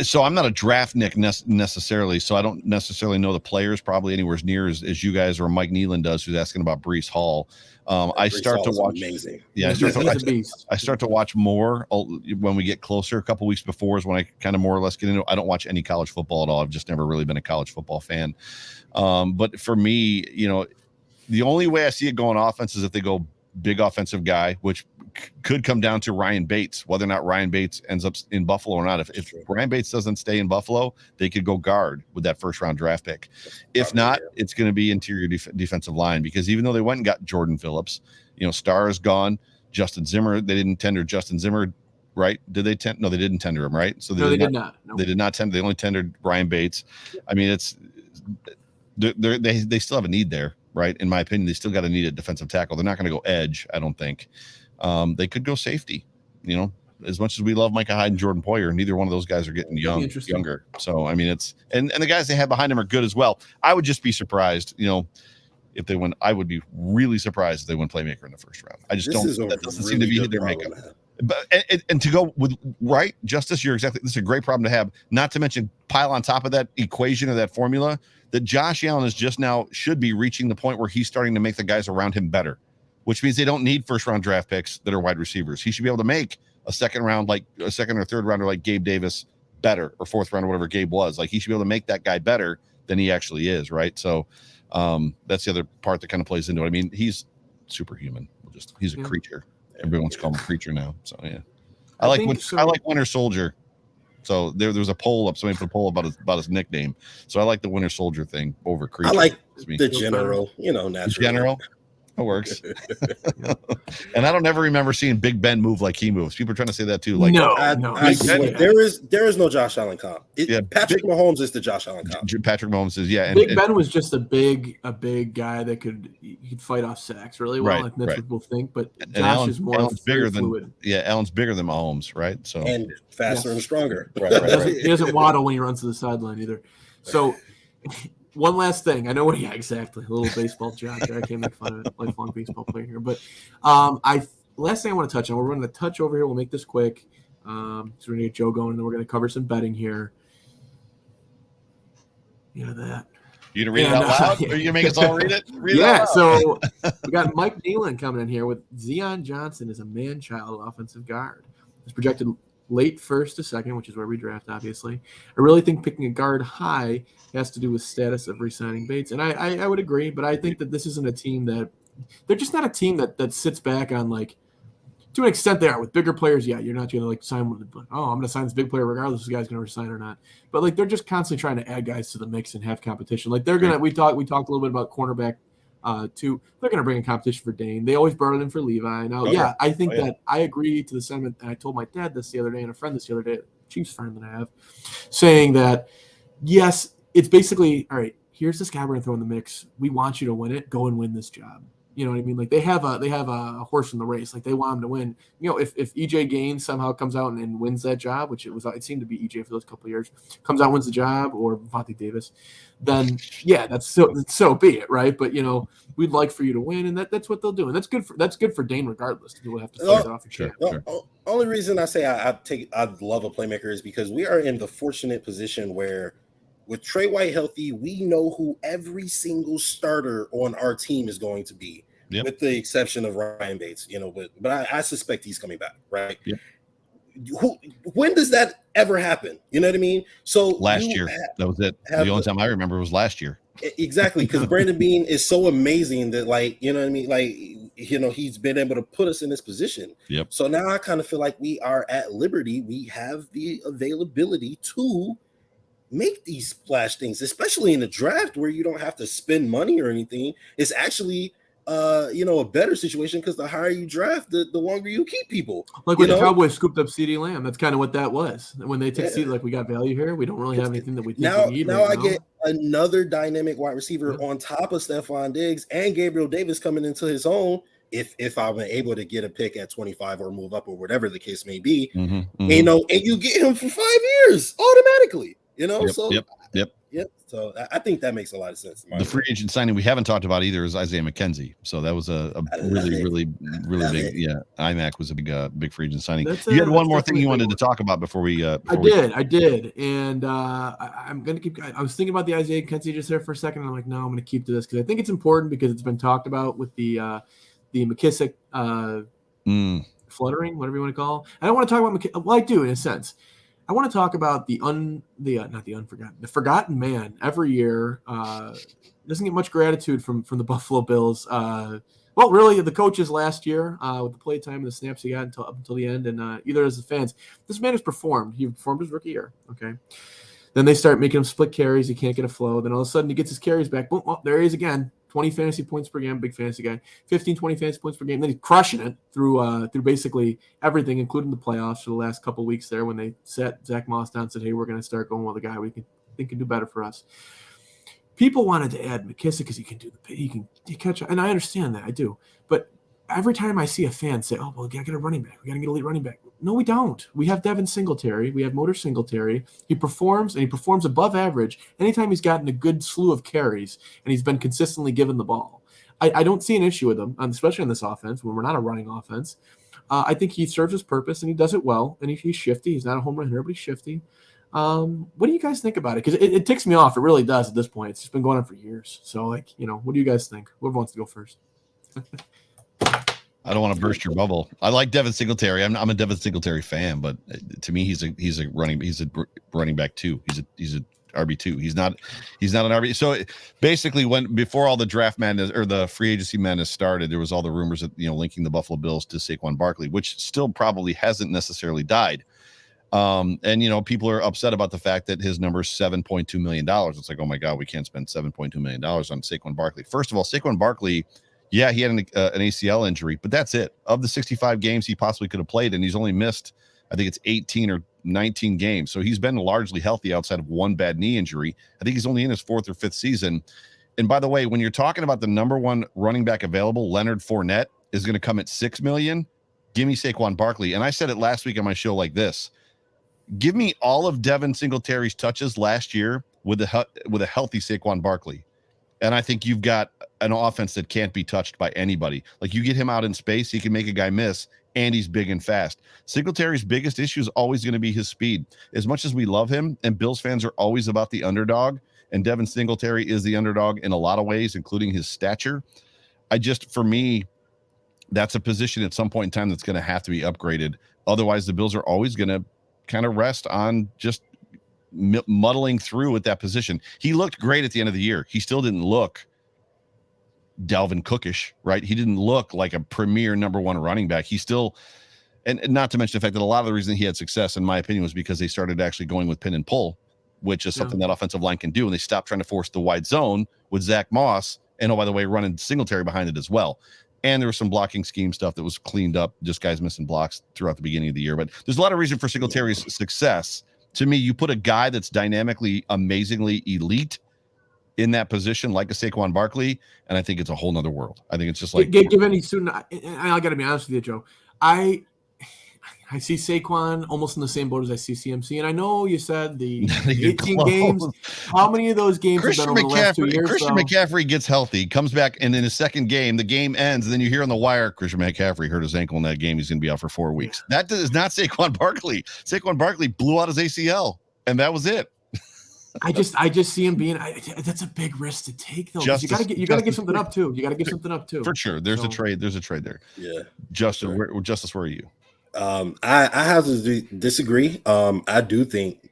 So I'm not a draft Nick necessarily, so I don't necessarily know the players probably anywhere near as you guys or Mike Nealon does, who's asking about Breece Hall. I start to watch. Amazing. Yeah, I start to watch more when we get closer. A couple weeks before is when I kind of more or less get into. I don't watch any college football at all. I've just never really been a college football fan. But for me, the only way I see it going offense is if they go big offensive guy, which could come down to Ryan Bates, whether or not Ryan Bates ends up in Buffalo or not. If Ryan Bates doesn't stay in Buffalo, they could go guard with that first round draft pick. If not, it's going to be interior defensive line, because even though they went and got Jordan Phillips, Starr is gone. Justin Zimmer, they didn't tender Justin Zimmer, right? Did they No, they didn't tender him, right? So they did not. Nope. They did not tender. They only tendered Ryan Bates. I mean, they still have a need there, right? In my opinion, they still got to need a defensive tackle. They're not going to go edge, I don't think. They could go safety. As much as we love Micah Hyde and Jordan Poyer, neither one of those guys are getting younger. So I mean, it's and the guys they have behind them are good as well. I would just be surprised, if they win. I would be really surprised if they win playmaker in the first round. I just that doesn't seem to be their makeup. But and to go with right, Justus, this is a great problem to have. Not to mention pile on top of that equation or that formula that Josh Allen is just now should be reaching the point where he's starting to make the guys around him better, which means they don't need first round draft picks that are wide receivers. He should be able to make a second or third rounder like Gabe Davis better, or fourth round or whatever Gabe was. Like, he should be able to make that guy better than he actually is, right? So that's the other part that kind of plays into it. I mean, he's superhuman. He's a creature. Everyone wants to call him a creature now. So yeah, I like Winter Soldier. So there was a poll up. Somebody put a poll about his nickname. So I like the Winter Soldier thing over creature. I like the general. Naturally. General. It works. And I don't ever remember seeing Big Ben move like he moves. People are trying to say that too. Like, no. There is no Josh Allen comp. Patrick Mahomes is the Josh Allen comp. Patrick Mahomes is Big Ben was just a big guy that could fight off sacks really well. Right, like that's what people think. But Josh is more bigger fluid. Allen's bigger than Mahomes, right? So and faster and stronger. Right. He doesn't waddle when he runs to the sideline either. So. One last thing. I know what. Yeah, exactly. A little baseball joke there. I can't make fun of it. Lifelong baseball player here. But last thing I want to touch on. We're running a touch over here. We'll make this quick. So we're going to get Joe going, and then we're going to cover some betting here. That. You gonna read it out loud? Or you gonna make us all read it? So we got Mike Nealon coming in here with Zion Johnson as a man-child offensive guard. It's projected late first to second, which is where we draft, obviously. I really think picking a guard high has to do with status of re-signing Bates. And I would agree, but I think that this isn't a team that – they're just not a team that sits back on, like – to an extent they are. With bigger players, yeah, you're not going to, like, sign one – I'm going to sign this big player regardless if this guy's going to resign or not. But, like, they're just constantly trying to add guys to the mix and have competition. Like, they're going to – we talked a little bit about cornerback too. They're going to bring in competition for Dane. They always brought it in for Levi. Now, I think that I agree to the sentiment, and I told my dad this the other day and a friend this the other day, Chiefs friend that I have, saying that, yes, it's basically, all right, here's this guy we're going to throw in the mix. We want you to win it. Go and win this job. You know what I mean? Like, they have a horse in the race. Like, they want him to win. If EJ Gaines somehow comes out and wins that job, which it seemed to be EJ for those couple of years, comes out, wins the job, or Vontae Davis, then that's so be it, right? But we'd like for you to win, and that's what they'll do, and that's good for Dane regardless. We'll have to fight off. Sure. Only reason I say I love a playmaker is because we are in the fortunate position where, with Trey White healthy, we know who every single starter on our team is going to be, with the exception of Ryan Bates. But I suspect he's coming back, right? Yep. When does that ever happen? You know what I mean? So last year, that was it. The only time I remember was last year. Exactly, because Brandon Beane is so amazing that, like, you know what I mean? Like, he's been able to put us in this position. Yep. So now I kind of feel like we are at liberty. We have the availability to make these splash things, especially in the draft where you don't have to spend money or anything. It's actually a better situation because the higher you draft, the longer you keep people. Like when the Cowboys scooped up CeeDee Lamb, that's kind of what that was. When they took CeeDee, like, we got value here. We don't really have anything that we think we need. Now I get another dynamic wide receiver on top of Stephon Diggs and Gabriel Davis coming into his own. If I'm able to get a pick at 25 or move up or whatever the case may be, and you get him for 5 years automatically. So I think that makes a lot of sense. The free agent signing we haven't talked about either is Isaiah McKenzie. So that was a really big. Yeah, IMAC was a big free agent signing. You had one more thing you wanted to talk about before we. I did, and I'm gonna keep. I was thinking about the Isaiah McKenzie just there for a second. And I'm like, no, I'm gonna keep to this because I think it's important because it's been talked about with the McKissick fluttering, whatever you want to call. I don't want to talk about McKissick. Well, I do in a sense. I want to talk about the forgotten man every year. Doesn't get much gratitude from the Buffalo Bills. Well, really, the coaches last year with the play time and the snaps he got up until the end, and either as the fans, this man has performed. He performed his rookie year. Okay, then they start making him split carries. He can't get a flow. Then all of a sudden, he gets his carries back. Boom! Oh, there he is again. 20 fantasy points per game, big fantasy guy. 15, 20 fantasy points per game. Then he's crushing it through basically everything, including the playoffs for the last couple of weeks there when they set Zach Moss down and said, hey, we're going to start going with a guy we think can do better for us. People wanted to add McKissick because he can catch, and I understand that, I do. But every time I see a fan say, oh, well, we got to get a running back. We got to get a elite running back. No, we don't. We have Devin Singletary. We have Motor Singletary. He performs, and he performs above average anytime he's gotten a good slew of carries, and he's been consistently given the ball. I don't see an issue with him, especially in this offense when we're not a running offense. I think he serves his purpose, and he does it well, and he's shifty. He's not a home run hitter, but he's shifty. What do you guys think about it? Because it ticks me off. It really does at this point. It's just been going on for years. So, what do you guys think? Whoever wants to go first. I don't want to burst your bubble. I like Devin Singletary. I'm a Devin Singletary fan, but to me, he's a running back too. He's a RB2. He's not an RB. So basically, before all the draft madness or the free agency madness started, there was all the rumors that linking the Buffalo Bills to Saquon Barkley, which still probably hasn't necessarily died. And people are upset about the fact that his number is $7.2 million. It's like, oh my God, we can't spend $7.2 million on Saquon Barkley. First of all, Saquon Barkley. Yeah, he had an ACL injury, but that's it. Of the 65 games he possibly could have played, and he's only missed, I think it's 18 or 19 games. So he's been largely healthy outside of one bad knee injury. I think he's only in his 4th or 5th season. And by the way, when you're talking about the number one running back available, Leonard Fournette is going to come at $6 million. Give me Saquon Barkley. And I said it last week on my show like this. Give me all of Devin Singletary's touches last year with a healthy Saquon Barkley. And I think you've got an offense that can't be touched by anybody. Like, you get him out in space, he can make a guy miss, and he's big and fast. Singletary's biggest issue is always going to be his speed. As much as we love him, and Bills fans are always about the underdog, and Devin Singletary is the underdog in a lot of ways, including his stature. For me, that's a position at some point in time that's going to have to be upgraded. Otherwise, the Bills are always going to kind of rest on just muddling through at that position. He looked great at the end of the year. He still didn't look Dalvin Cookish, right? He didn't look like a premier number one running back. He still, and not to mention the fact that a lot of the reason he had success, in my opinion, was because they started actually going with pin and pull, which is something that offensive line can do. And they stopped trying to force the wide zone with Zach Moss. And, oh, by the way, running Singletary behind it as well. And there was some blocking scheme stuff that was cleaned up, just guys missing blocks throughout the beginning of the year. But there's a lot of reason for Singletary's success. To me, you put a guy that's dynamically, amazingly elite in that position, like a Saquon Barkley, and I think it's a whole nother world. I think it's just like give any student. I got to be honest with you, Joe. I see Saquon almost in the same boat as I see CMC, and I know you said the 18 games. How many of those games have been over the last 2 years? Christian McCaffrey gets healthy, comes back, and in his second game, the game ends, and then you hear on the wire, Christian McCaffrey hurt his ankle in that game. He's going to be out for 4 weeks. That is not Saquon Barkley. Saquon Barkley blew out his ACL, and that was it. I just see him being. That's a big risk to take, though. You got to give something up too. You got to give something up too. For sure, there's a trade. There's a trade there. Yeah, Justus, where are you? I have to disagree. I do think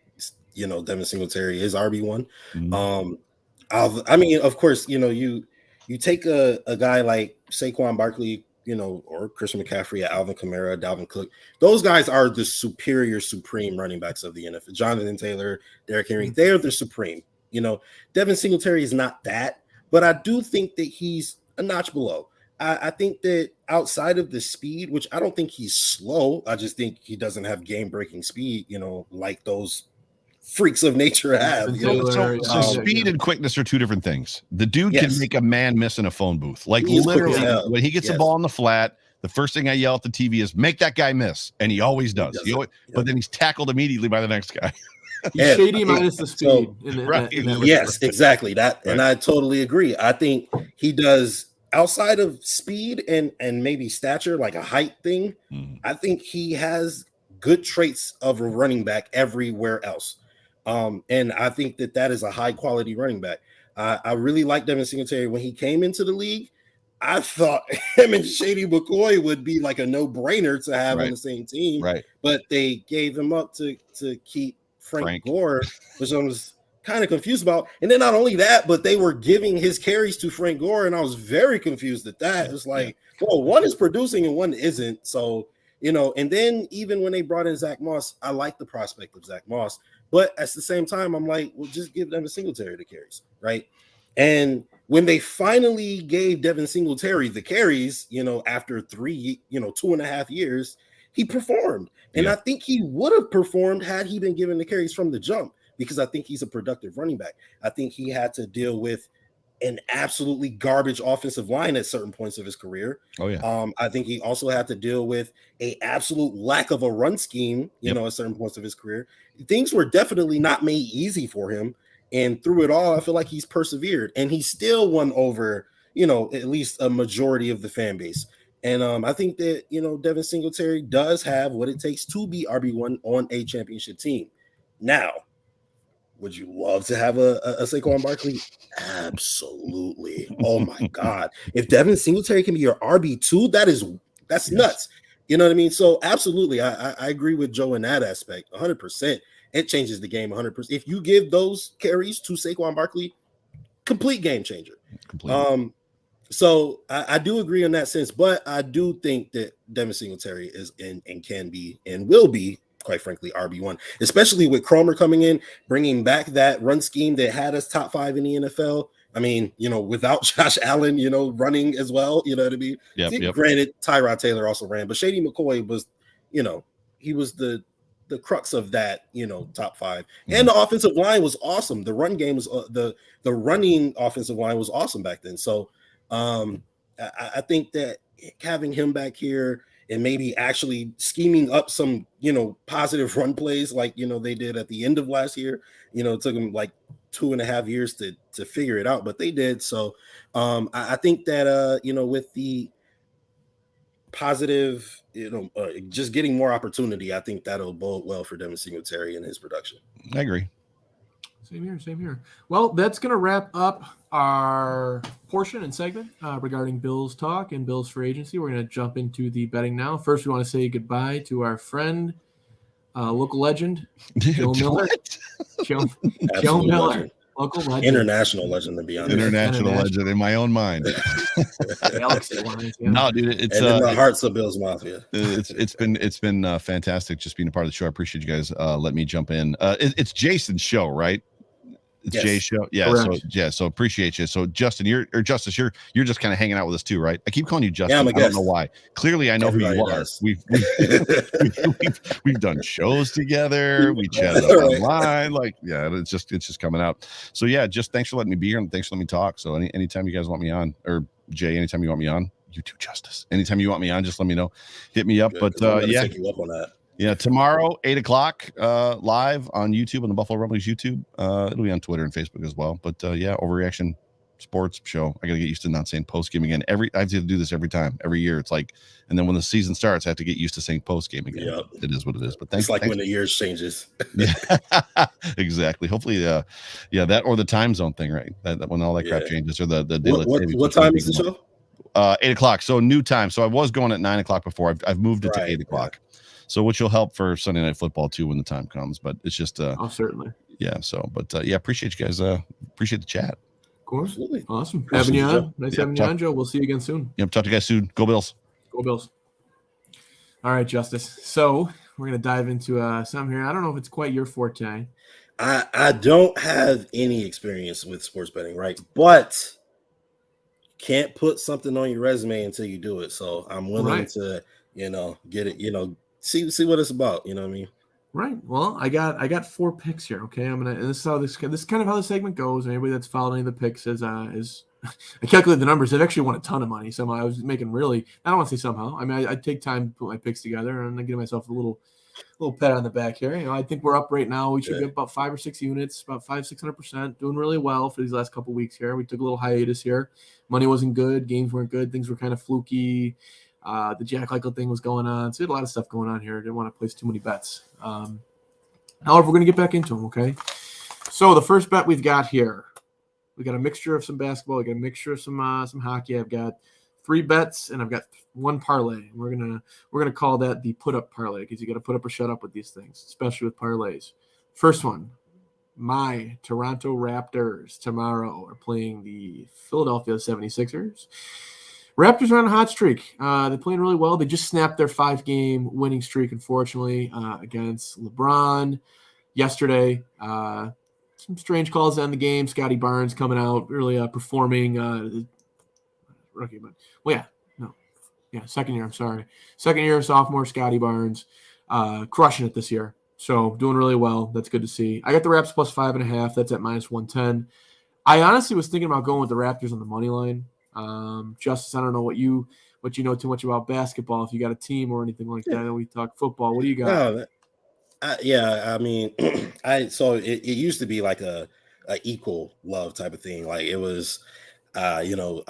Devin Singletary is RB1. Mm-hmm. I mean, of course, you take a guy like Saquon Barkley, or Christian McCaffrey, Alvin Kamara, Dalvin Cook. Those guys are the supreme running backs of the NFL. Jonathan Taylor, Derrick Henry, they are the supreme. Devin Singletary is not that, but I do think that he's a notch below. I think that outside of the speed, which I don't think he's slow, I just think he doesn't have game-breaking speed, like those freaks of nature have. So speed and quickness are two different things. The dude can make a man miss in a phone booth. Like, literally, when he gets the ball in the flat, the first thing I yell at the TV is, make that guy miss. And he always does. But then he's tackled immediately by the next guy. He's shady minus the speed. Yes, exactly. That, and I totally agree. I think he does outside of speed and maybe stature, like a height thing. I think he has good traits of a running back everywhere else. And I think that is a high quality running back. I really like Devin Singletary when he came into the league. I thought him and Shady McCoy would be like a no-brainer to have on the same team, but they gave him up to keep Frank Gore, which I was kind of confused about. And then not only that, but they were giving his carries to Frank Gore, and I was very confused at that. It was like, well, one is producing and one isn't. So, and then even when they brought in Zach Moss, I like the prospect of Zach Moss, but at the same time, I'm like, well, just give them a Singletary the carries, right? And when they finally gave Devin Singletary the carries, after 2.5 years, he performed. And I think he would have performed had he been given the carries from the jump, because I think he's a productive running back. I think he had to deal with an absolutely garbage offensive line at certain points of his career. I think he also had to deal with an absolute lack of a run scheme, at certain points of his career. Things were definitely not made easy for him. And through it all, I feel like he's persevered, and he still won over, at least a majority of the fan base. And I think that, Devin Singletary does have what it takes to be RB1 on a championship team. Now, would you love to have a Saquon Barkley? Absolutely. Oh my God. If Devin Singletary can be your RB2, that's nuts. You know what I mean? So absolutely. I agree with Joe in that aspect. 100%. It changes the game 100%. If you give those carries to Saquon Barkley, complete game changer. So I do agree in that sense, but I do think that Devin Singletary is and can be and will be, quite frankly, RB1, especially with Cromer coming in, bringing back that run scheme that had us top 5 in the NFL. I mean, without Josh Allen, running as well, you know what I mean? Granted, Tyrod Taylor also ran, but Shady McCoy was, he was the crux of that, top 5. And the offensive line was awesome. The run game was the running offensive line was awesome back then. So I think that having him back here and maybe actually scheming up some, positive run plays like, they did at the end of last year, it took them like 2.5 years to figure it out, but they did. So I think that, with the positive, just getting more opportunity, I think that'll bode well for Devin Singletary and his production. I agree. Same here. Well, that's going to wrap up our portion and segment regarding Bills talk and Bills free agency. We're going to jump into the betting now. First, we want to say goodbye to our friend, local legend, Joe Miller. Joe Miller. Legend. Local legend. International legend, to be honest. International legend in my own mind. Galaxy lines, yeah. No, dude, it's in the hearts of Bills Mafia. It's been fantastic just being a part of the show. I appreciate you guys letting me jump in. It's Jason's show, right? It's Jay's show. Yeah. Correct. So appreciate you. So Justin, Justus, you're just kind of hanging out with us too, right? I keep calling you Justin. Yeah, I don't know why. Clearly I know Everybody who you does. are. We've done shows together. We chatted up online. Like, yeah, it's just coming out. So yeah, just thanks for letting me be here and thanks for letting me talk. So anytime you guys want me on, or Jay, anytime you want me on, you too, Justus. Anytime you want me on, just let me know. Hit me up. Good, but yeah, take you up on that. Yeah, tomorrow, 8:00, live on YouTube, on the Buffalo Rumblings YouTube. It'll be on Twitter and Facebook as well. But yeah, Overreaction Sports Show. I got to get used to not saying post game again. I have to do this every time, every year. It's like, and then when the season starts, I have to get used to saying post game again. Yep. It is what it is. But thanks. It's like when the years changes. Yeah, exactly. Hopefully, yeah, that or the time zone thing, right? That when all that crap changes, or the what time is the show? 8:00. So new time. So I was going at 9:00 before. I've moved it to 8:00. Yeah. So which will help for Sunday Night Football too when the time comes. But it's just certainly. Yeah. So but yeah, appreciate you guys. Appreciate the chat. Of course. Absolutely. Awesome. Having you on. Nice having you on, Joe. We'll see you again soon. Yep. Talk to you guys soon. Go Bills. Go Bills. All right, Justus. So we're gonna dive into some here. I don't know if it's quite your forte. I don't have any experience with sports betting, right? But can't put something on your resume until you do it. So I'm willing to, get it, see what it's about. You know what I mean? Right. Well, I got 4 picks here. Okay, and this is how this is kind of how the segment goes. Anybody that's followed any of the picks is I calculated the numbers. I've actually won a ton of money. Somehow I was making really. I don't want to say somehow. I mean, I take time to put my picks together, and I give myself a little pat on the back here. I think we're up right now. We should be up about 5 or 6 units, about 600%. Doing really well for these last couple of weeks here. We took a little hiatus here. Money wasn't good. Games weren't good. Things were kind of fluky. The Jack Eichel thing was going on. So we had a lot of stuff going on here. I didn't want to place too many bets. However, we're going to get back into them, okay? So the first bet we've got here, we got a mixture of some basketball. We got a mixture of some hockey. I've got 3 bets, and I've got 1 parlay. We're gonna call that the put up parlay because you got to put up or shut up with these things, especially with parlays. First one, my Toronto Raptors tomorrow are playing the Philadelphia 76ers. Raptors are on a hot streak. They're playing really well. They just snapped their 5-game winning streak, unfortunately, against LeBron yesterday. Some strange calls to end the game. Scotty Barnes coming out, really performing. Rookie, but second year. I'm sorry, second year sophomore Scotty Barnes, crushing it this year. So doing really well. That's good to see. I got the Raps plus 5.5. That's at minus 110. I honestly was thinking about going with the Raptors on the money line. Justus, I don't know what you know too much about basketball. If you got a team or anything like that, and we talk football. What do you got? I mean, it used to be like a equal love type of thing. Like it was, I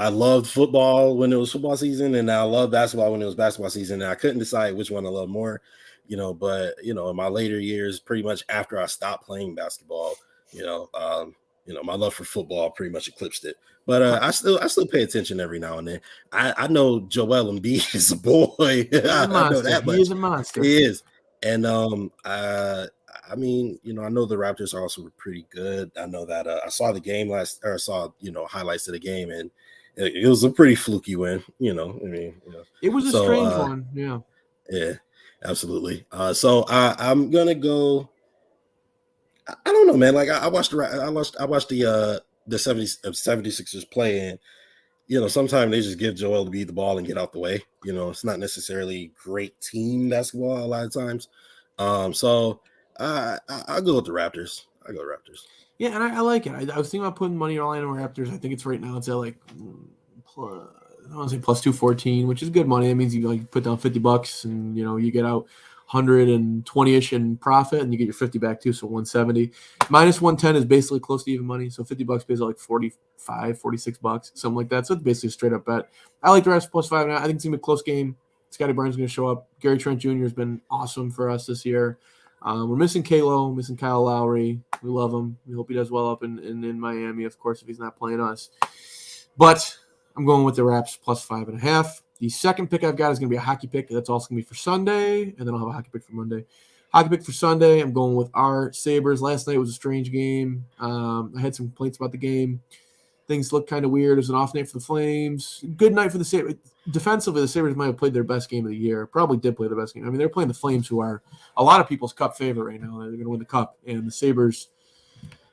loved football when it was football season, and I loved basketball when it was basketball season. And I couldn't decide which one I love more, but in my later years, pretty much after I stopped playing basketball, my love for football pretty much eclipsed it. But I still pay attention every now and then. I know Joel Embiid is a boy. I know that much. He is a monster. He is. And I mean, I know the Raptors are also pretty good. I know that I saw the game highlights of the game, and it was a pretty fluky win. It was a strange one. Yeah, absolutely. So I'm gonna go. I don't know, man. Like I watched the 76ers play, and sometimes they just give Joel Embiid the ball and get out the way. It's not necessarily great team basketball a lot of times. So I'll go with the Raptors. I go Raptors. Yeah, and I like it. I was thinking about putting money on the Raptors. I think it's right now. It's at like I want to say plus 214, which is good money. That means you put down $50 and you get out 120-ish in profit, and you get your 50 back too, so 170. Minus 110 is basically close to even money, so $50 pays out like $45, $46, something like that. So it's basically a straight up bet. I like the Raptors plus 5.5. I think it's gonna be a close game. Scotty Barnes is gonna show up. Gary Trent Jr. has been awesome for us this year. We're missing Kalo, missing Kyle Lowry. We love him. We hope he does well up in Miami, of course, if he's not playing us. But I'm going with the Raps plus 5.5. The second pick I've got is going to be a hockey pick. That's also going to be for Sunday, and then I'll have a hockey pick for Monday. Hockey pick for Sunday, I'm going with our Sabres. Last night was a strange game. I had some complaints about the game. Things looked kind of weird. It was an off night for the Flames. Good night for the Sabres. Defensively, the Sabres might have played their best game of the year. Probably did play the best game. I mean, they're playing the Flames, who are a lot of people's cup favorite right now. They're going to win the cup. And the Sabres,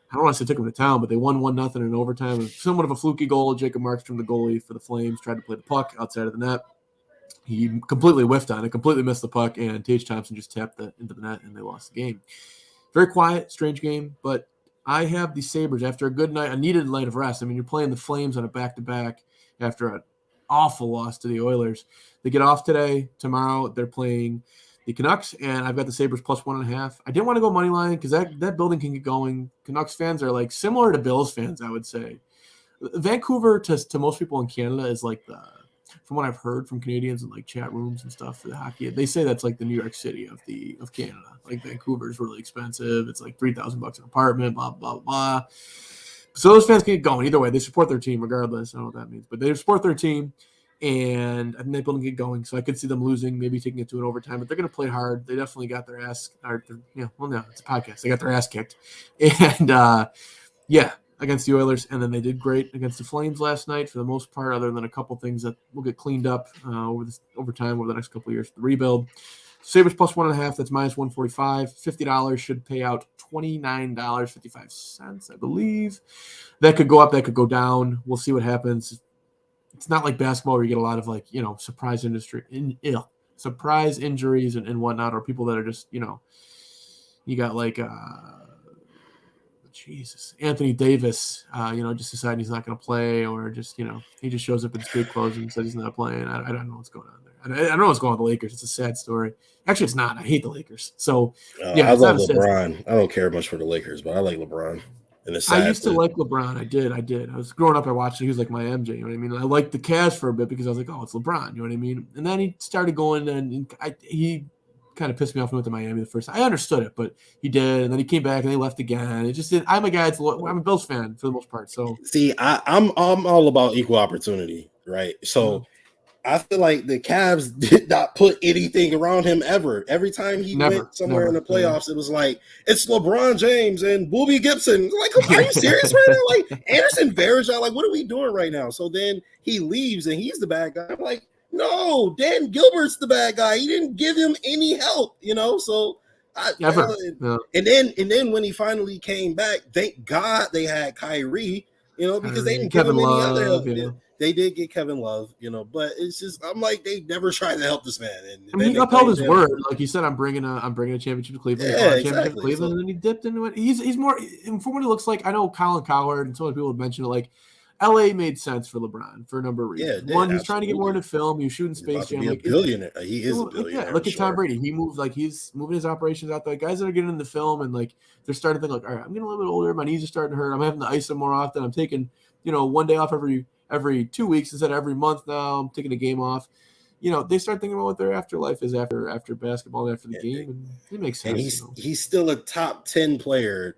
I don't want to say took them to town, but they won 1-0 in overtime. It was somewhat of a fluky goal. Jacob Markstrom, the goalie for the Flames, tried to play the puck outside of the net. He completely whiffed on it, completely missed the puck, and Tage Thompson just tapped it into the net, and they lost the game. Very quiet, strange game, but I have the Sabres after a good night, a needed night of rest. I mean, you're playing the Flames on a back-to-back after an awful loss to the Oilers. They get off today. Tomorrow, they're playing the Canucks, and I've got the Sabres plus 1.5. I didn't want to go money line because that building can get going. Canucks fans are like similar to Bills fans, I would say. Vancouver to most people in Canada is like from what I've heard from Canadians in like chat rooms and stuff for the hockey, they say that's like the New York City of Canada. Like Vancouver is really expensive. It's like $3,000 an apartment, blah, blah, blah. So those fans can get going. Either way, they support their team regardless. I don't know what that means, but they support their team, and I think they're going to get going. So I could see them losing, maybe taking it to an overtime, but they're going to play hard. They definitely got their ass, no, it's a podcast. They got their ass kicked. And against the Oilers, and then they did great against the Flames last night for the most part, other than a couple things that will get cleaned up over time over the next couple of years. The rebuild. Sabres plus 1.5, that's minus 145. $50 should pay out $29.55, I believe. That could go up, that could go down. We'll see what happens. It's not like basketball where you get a lot of surprise injuries and whatnot, or people that are just, You got like Anthony Davis, just deciding he's not going to play, or just, he just shows up in street clothes and says he's not playing. I don't know what's going on there. I don't know what's going on with the Lakers. It's a sad story. Actually, it's not. I hate the Lakers. So, I love LeBron. I don't care much for the Lakers, but I like LeBron. And I used to like LeBron. I did. I was growing up. I watched it. He was like my MJ. You know what I mean? I liked the Cavs for a bit because I was like, oh, it's LeBron. You know what I mean? And then he started going, and he kind of pissed me off when he went to Miami the first time. I understood it, but he did, and then he came back and they left again. It just I'm a guy. I'm a Bills fan for the most part. So see, I'm all about equal opportunity, right? So I feel like the Cavs did not put anything around him ever. Every time he went somewhere in the playoffs, it was like, it's LeBron James and Boobie Gibson. Like, are you serious right now? Like, Anderson Varejao, like, what are we doing right now? So then he leaves and he's the bad guy. I'm like, no, Dan Gilbert's the bad guy. He didn't give him any help, So and then when he finally came back, thank God they had Kyrie, because they didn't give him any other help. They did get Kevin Love, but it's just, I'm like, they never tried to help this man. And he upheld his word. Like he said, I'm bringing a championship to Cleveland. Yeah, championship to Cleveland, and then he dipped into it. He's more, from what he looks like, I know Colin Cowherd and so many people have mentioned it, like, LA made sense for LeBron for a number of reasons. Yeah, one, he's trying to get more into film. He was shooting Space Jam. Like, a billionaire. He is a billionaire. Yeah, look at Tom Brady. He moved, like, he's moving his operations out there. Guys that are getting into film and, like, they're starting to think, like, all right, I'm getting a little bit older. My knees are starting to hurt. I'm having to ice them more often. I'm taking, 1 day off every 2 weeks instead of every month now. I'm taking a game off. They start thinking about what their afterlife is after basketball and after the game. And it makes sense. And he's still a top 10 player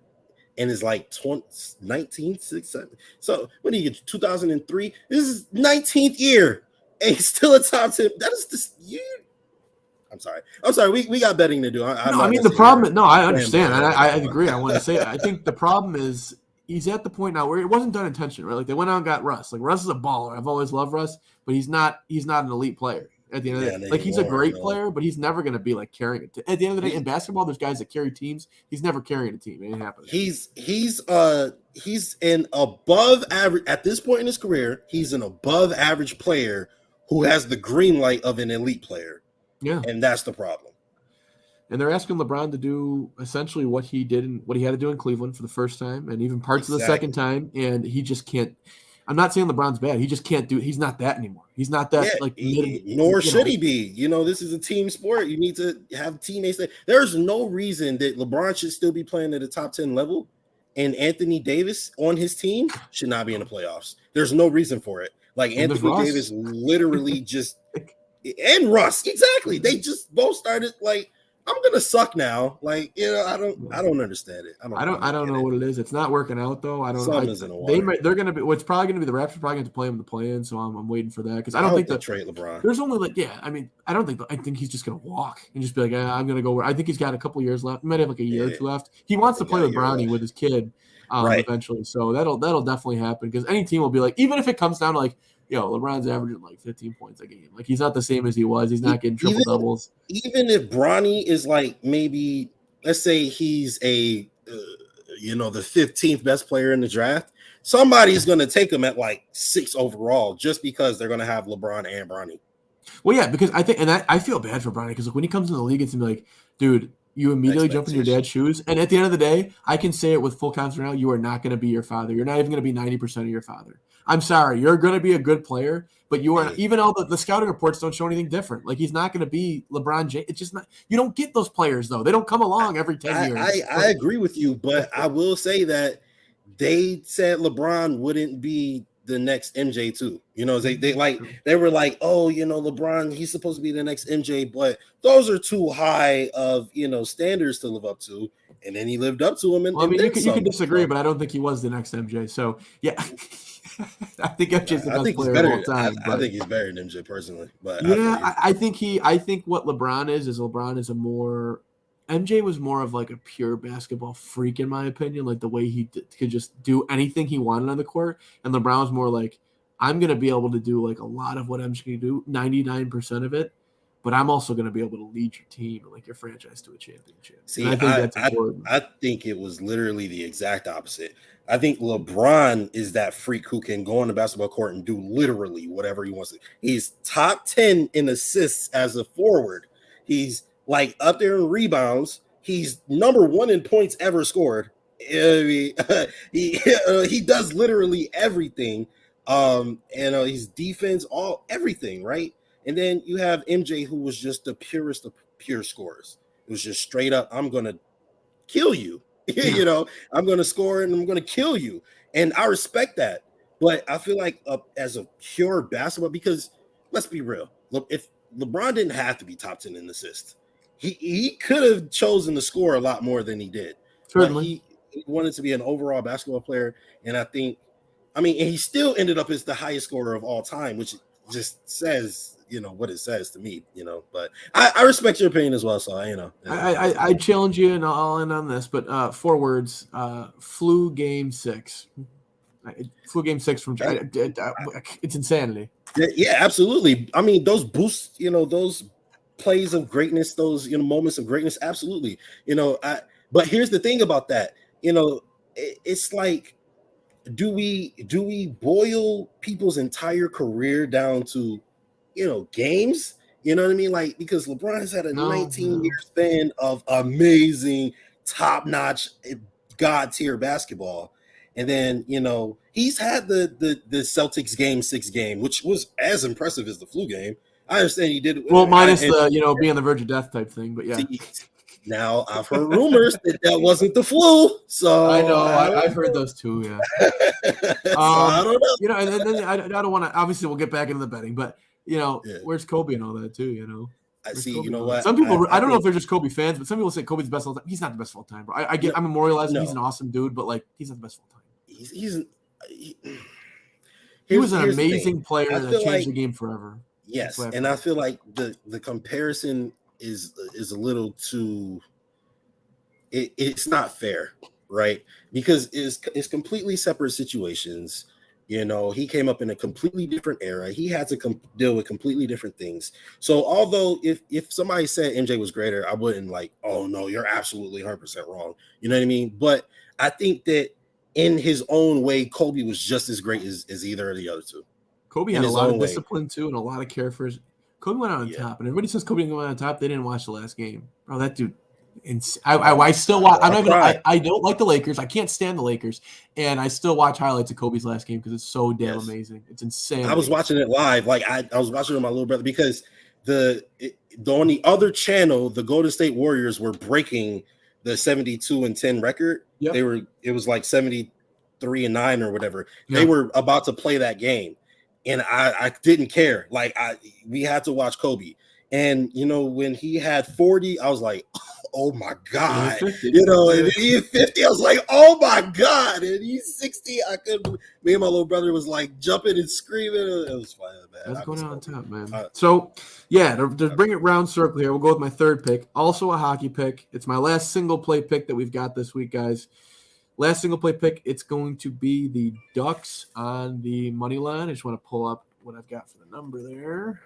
and is like 19, 6, 7. So when he gets 2003, this is 19th year. And he's still a top 10. That is just you. I'm sorry. We got betting to do. The problem. No, I understand. I agree. I want to say, I think the problem is he's at the point now where it wasn't done intentionally, right? Like they went out and got Russ. Like Russ is a baller. I've always loved Russ, but he's not an elite player. At the end of the day, like he's a great player, but he's never going to be like carrying it. At the end of the day, in basketball, there's guys that carry teams. He's never carrying a team. It ain't happening. He's an above average at this point in his career. He's an above average player who has the green light of an elite player. Yeah, and that's the problem. And they're asking LeBron to do essentially what he did and what he had to do in Cleveland for the first time, and even parts of the second time, and he just can't. I'm not saying LeBron's bad. He just can't do. He's not that anymore. He's not that nor should he be. This is a team sport. You need to have teammates. There's no reason that LeBron should still be playing at a top 10 level, and Anthony Davis on his team should not be in the playoffs. There's no reason for it. Like Anthony Davis literally just and Russ exactly. They just both started like. I'm gonna suck now. Like I don't understand it. I don't know what it is. It's not working out though. I don't know. They're gonna be. What's probably gonna be the Raptors probably going to play him to play in. So I'm waiting for that because I don't think that trade LeBron. There's only I don't think. I think he's just gonna walk and just be like, I'm gonna go. I think he's got a couple years left. He might have like a year or two left. He wants to play with Bronny with his kid eventually. So that'll definitely happen because any team will be like, even if it comes down to like. LeBron's averaging like 15 points a game. Like he's not the same as he was. He's not getting triple doubles. Even if Bronny is like maybe, let's say he's the 15th best player in the draft, somebody's going to take him at like 6 overall just because they're going to have LeBron and Bronny. Well, yeah, because I think, and I feel bad for Bronny because when he comes in the league, it's gonna be like, dude, you immediately jump in your dad's shoes. And at the end of the day, I can say it with full confidence now, you are not going to be your father. You're not even going to be 90% of your father. I'm sorry. You're going to be a good player, but you are even all the scouting reports don't show anything different. Like he's not going to be LeBron James. It's just not. You don't get those players though. They don't come along every 10 years. I agree with you, but I will say that they said LeBron wouldn't be the next MJ too. They were like, oh, LeBron, he's supposed to be the next MJ, but those are too high of standards to live up to. And then he lived up to them. You can disagree, but I don't think he was the next MJ. So yeah. I think MJ's the best player of all time. I think he's better than MJ personally. But I think what LeBron is MJ was more of like a pure basketball freak in my opinion, like the way he could just do anything he wanted on the court. And LeBron was more like, I'm going to be able to do like a lot of what MJ can do, 99% of it. But I'm also going to be able to lead your team and like your franchise to a championship. See, I think that's important. I think it was literally the exact opposite. I think LeBron is that freak who can go on the basketball court and do literally whatever he wants to. He's top 10 in assists as a forward. He's like up there in rebounds. He's number 1 in points ever scored. I mean, he does literally everything. His defense, everything, right? And then you have MJ, who was just the purest of pure scorers. It was just straight up, I'm gonna kill you. I'm gonna score and I'm gonna kill you. And I respect that. But I feel like as a pure basketball, because let's be real, look, if LeBron didn't have to be top 10 in assists, he could have chosen to score a lot more than he did. Certainly. He wanted to be an overall basketball player, and and he still ended up as the highest scorer of all time, which just says, what it says to me, But I respect your opinion as well, so I challenge you, and I'll end on this, but 4 words: flu game 6. Flu game 6 from it's insanity. Yeah, absolutely. I mean, those boosts, those plays of greatness, those moments of greatness, absolutely. But here's the thing about that. It's like, do we boil people's entire career down to games? You know what I mean? Like, because LeBron has had a 19-year span of amazing, top-notch, god-tier basketball. And then, he's had the Celtics game 6 game, which was as impressive as the flu game. I understand he did it. Well, minus being on the verge of death type thing, but yeah. Now I've heard rumors that wasn't the flu. So I know I've heard those too. Yeah. I don't know. And then I don't want to. Obviously, we'll get back into the betting, but where's Kobe and all that too? I see. Kobe, you know what? Some people, I don't know if they're just Kobe fans, but some people say Kobe's the best of all time. He's not the best of all time, bro. I'm memorializing. No. He's an awesome dude, but like he's not the best of all time. He was an amazing player that changed the game forever. Yes, and I feel like the comparison is a little too. It's not fair, right? Because it's completely separate situations. He came up in a completely different era. He had to deal with completely different things. So although if somebody said MJ was greater, I wouldn't like, oh no, you're absolutely 100% wrong. You know what I mean? But I think that in his own way, Kobe was just as great as either of the other two. Kobe had a lot of discipline too, and a lot of care for his. Kobe went out on top, and everybody says Kobe didn't go out on top. They didn't watch the last game, bro. That dude. I still watch. I don't like the Lakers. I can't stand the Lakers, and I still watch highlights of Kobe's last game because it's so damn amazing. It's insane. I was watching it live. Like I was watching it with my little brother because on the other channel, the Golden State Warriors were breaking the 72-10 record. Yep. It was like 73-9 or whatever. Yep. They were about to play that game, and I didn't care. Like we had to watch Kobe, and when he had 40, I was like, oh my God, and he hit 50. I was like, oh my God, and he's 60. I couldn't. Me and my little brother was like jumping and screaming. It was fun, man. Let's go down on top, man. So yeah, to bring it round circle here, we'll go with my third pick. Also a hockey pick. It's my last single play pick that we've got this week, guys. Last single play pick. It's going to be the Ducks on the money line. I just want to pull up what I've got for the number there.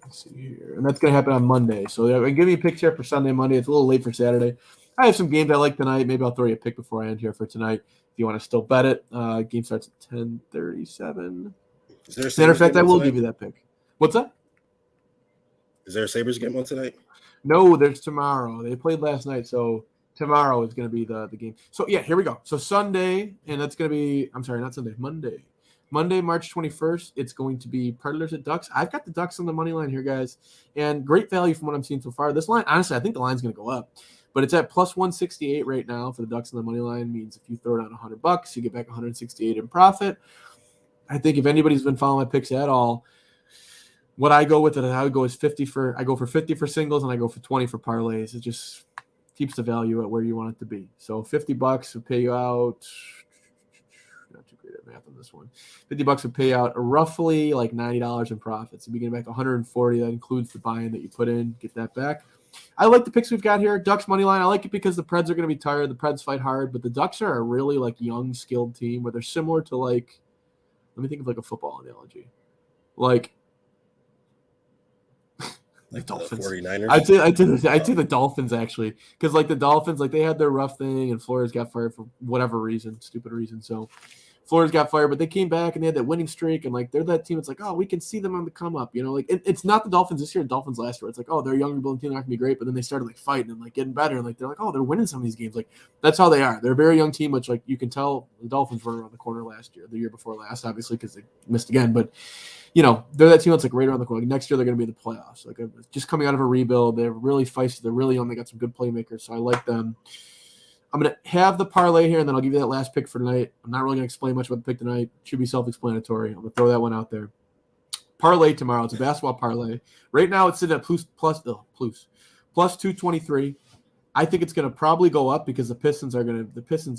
Let's see here. And that's going to happen on Monday. So give me a pick here for Sunday, Monday. It's a little late for Saturday. I have some games I like tonight. Maybe I'll throw you a pick before I end here for tonight if you want to still bet it. Game starts at 10:37. As a matter of fact, I will give you that pick. What's that? Is there a Sabres game on tonight? No, there's tomorrow. They played last night, so tomorrow is going to be the game. So, yeah, here we go. So Sunday, and that's going to be – I'm sorry, not Sunday, Monday. Monday, March 21st, it's going to be Predators at Ducks. I've got the Ducks on the money line here, guys, and great value from what I'm seeing so far. This line, honestly, I think the line's going to go up, but it's at plus 168 right now for the Ducks on the money line. Means if you throw down $100, you get back 168 in profit. I think if anybody's been following my picks at all, what I go with it, I would go is 50 for. I go for 50 for singles and I go for 20 for parlays. It just keeps the value at where you want it to be. So $50 would pay you out. Not too great at math on this one. $50 would pay out roughly like $90 in profits. If you get back 140, that includes the buy-in that you put in. Get that back. I like the picks we've got here. Ducks money line. I like it because the Preds are going to be tired. The Preds fight hard, but the Ducks are a really like young, skilled team where they're similar to like. Let me think of like a football analogy, like the Dolphins. 49ers. I'd say the Dolphins actually, because like the Dolphins, like they had their rough thing, and Flores got fired for whatever reason, stupid reason. So Florida's got fired, but they came back and they had that winning streak, and like they're that team. It's like, oh, we can see them on the come up, like it's not the Dolphins this year, the Dolphins last year. It's like, oh, they're a younger building team, not gonna be great, but then they started like fighting and like getting better, and like they're like, oh, they're winning some of these games. Like that's how they are. They're a very young team, which like you can tell the Dolphins were around the corner last year, the year before last, obviously because they missed again, but they're that team that's like right around the corner. Like next year they're going to be in the playoffs. Like just coming out of a rebuild, they're really feisty. They're really young. They got some good playmakers, so I like them. I'm going to have the parlay here, and then I'll give you that last pick for tonight. I'm not really going to explain much about the pick tonight. It should be self-explanatory. I'm going to throw that one out there. Parlay tomorrow. It's a basketball parlay. Right now it's sitting at plus 223. I think it's going to probably go up because the Pistons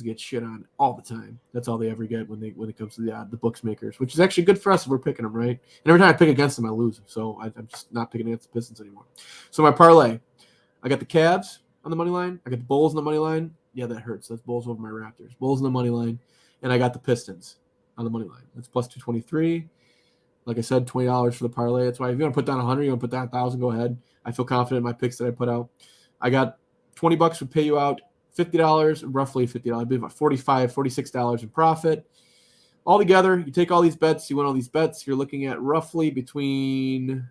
get shit on all the time. That's all they ever get when it comes to the books makers, which is actually good for us if we're picking them, right? And every time I pick against them, I lose. So I'm just not picking against the Pistons anymore. So my parlay, I got the Cavs on the money line. I got the Bulls on the money line. Yeah, that hurts. That's Bulls over my Raptors. Bulls on the money line. And I got the Pistons on the money line. That's plus 223. Like I said, $20 for the parlay. That's why if you want to put down 100, you want to put down 1,000, go ahead. I feel confident in my picks that I put out. I got $20 would pay you out $50, roughly $50. It'd be about $45, $46 in profit. Altogether, you take all these bets, you win all these bets, you're looking at roughly between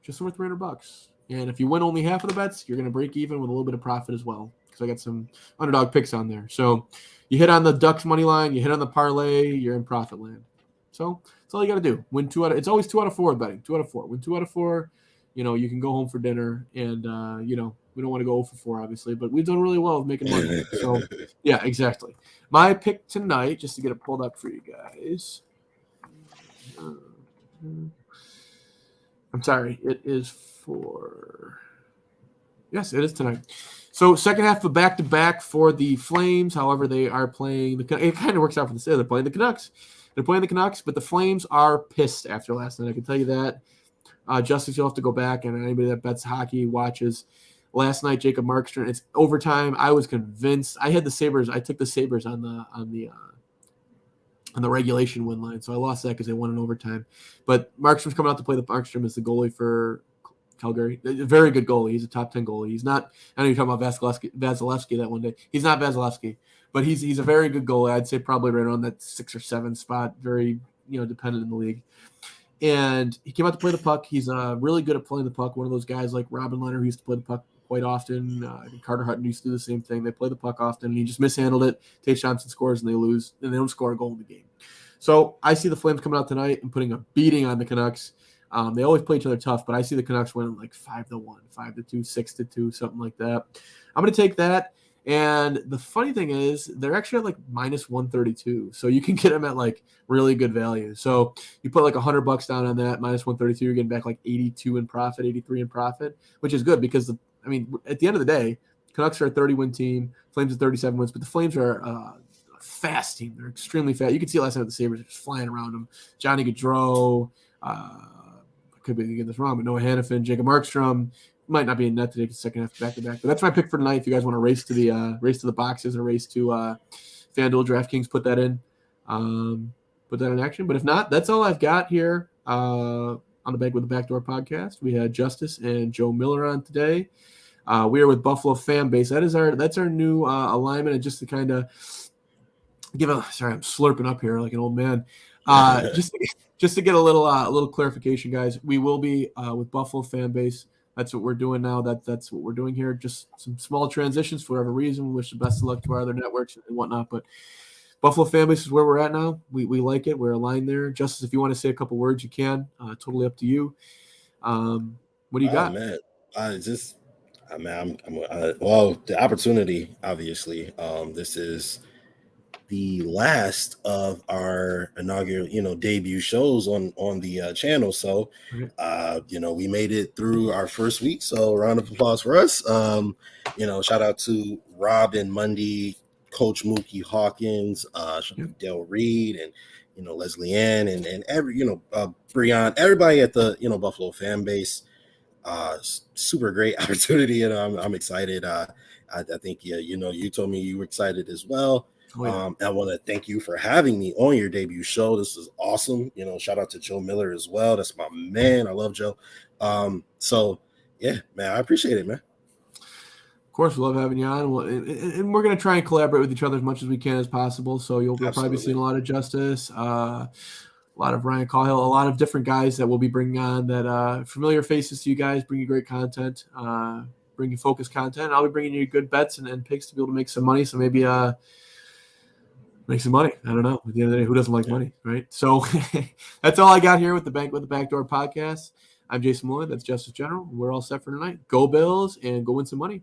just over $300. And if you win only half of the bets, you're going to break even with a little bit of profit as well. Because I got some underdog picks on there. So you hit on the Ducks money line, you hit on the parlay, you're in profit land. So that's all you got to do. Win it's always 2 out of 4 betting. 2 out of 4. Win 2 out of 4. You can go home for dinner, and we don't want to go 0 for 4, obviously, but we've done really well with making money. So yeah, exactly. My pick tonight, just to get it pulled up for you guys. I'm sorry, it is yes, it is tonight. So second half of back-to-back for the Flames. However, they are playing it kind of works out for the sale. They're playing the Canucks. But the Flames are pissed after last night. I can tell you that. Justus, you'll have to go back, and anybody that bets hockey watches. Last night, Jacob Markstrom. It's overtime. I was convinced. I had the Sabres. I took the Sabres on the regulation win line, so I lost that because they won in overtime. But Markstrom's coming out to play. Markstrom is the goalie for Calgary. A very good goalie. He's a top 10 goalie. He's not. I know you're talking about Vasilevsky that one day. He's not Vasilevsky, but he's a very good goalie. I'd say probably right around that 6 or 7 spot. Very dependent in the league. And he came out to play the puck. He's really good at playing the puck. One of those guys like Robin Leonard who used to play the puck quite often. Carter Hutton used to do the same thing. They play the puck often, and he just mishandled it. Tage Thompson scores, and they lose, and they don't score a goal in the game. So I see the Flames coming out tonight and putting a beating on the Canucks. They always play each other tough, but I see the Canucks winning like 5-1, 5-2, 6-2, something like that. I'm going to take that. And the funny thing is, they're actually at like minus 132. So you can get them at like really good value. So you put like $100 down on that, minus 132, you're getting back like 82 in profit, 83 in profit, which is good because, at the end of the day, Canucks are a 30-win team, Flames are 37 wins, but the Flames are a fast team. They're extremely fast. You can see last night the Sabres are just flying around them. Johnny Gaudreau, I could be getting this wrong, but Noah Hannafin, Jacob Markstrom. Might not be in net today because second half back-to-back. But that's my pick for tonight. If you guys want to race to the boxes or race to FanDuel, DraftKings, put that in action. But if not, that's all I've got here on the Bank with the Backdoor podcast. We had Justus and Joe Miller on today. We are with Buffalo FAMbase. That's our new alignment, and just to kind of sorry, I'm slurping up here like an old man. Just to get a little clarification, guys. We will be with Buffalo FAMbase. That's what we're doing now. That's what we're doing here. Just some small transitions for whatever reason. We wish the best of luck to our other networks and whatnot. But Buffalo FAMbase is where we're at now. We like it. We're aligned there. Justus, if you want to say a couple words, you can. Totally up to you. What do you got? Man, well, the opportunity, obviously. This is the last of our inaugural, debut shows on the channel. So, we made it through our first week. So round of applause for us. Shout out to Rob and Mundy, Coach Mookie Hawkins, Del Reid, and Leslie Ann, and every Breon, everybody at the Buffalo FAMbase. Super great opportunity, and I'm excited. I think you told me you were excited as well. Oh, yeah. I want to thank you for having me on your debut show. This is awesome. Shout out to Joe Miller as well. That's my man. I love Joe. So yeah, man, I appreciate it, man. course, we love having you on. And we're going to try and collaborate with each other as much as we can as possible. So you'll probably be seeing a lot of Justus, a lot of Ryan Cahill, a lot of different guys that we'll be bringing on that familiar faces to you guys, bring you great content, bring you focused content. I'll be bringing you good bets and picks to be able to make some money. So maybe make some money. I don't know. At the end of the day, who doesn't like money, right? So that's all I got here with the Backdoor Podcast. I'm Jason Malloy. That's Justice General. We're all set for tonight. Go Bills and go win some money.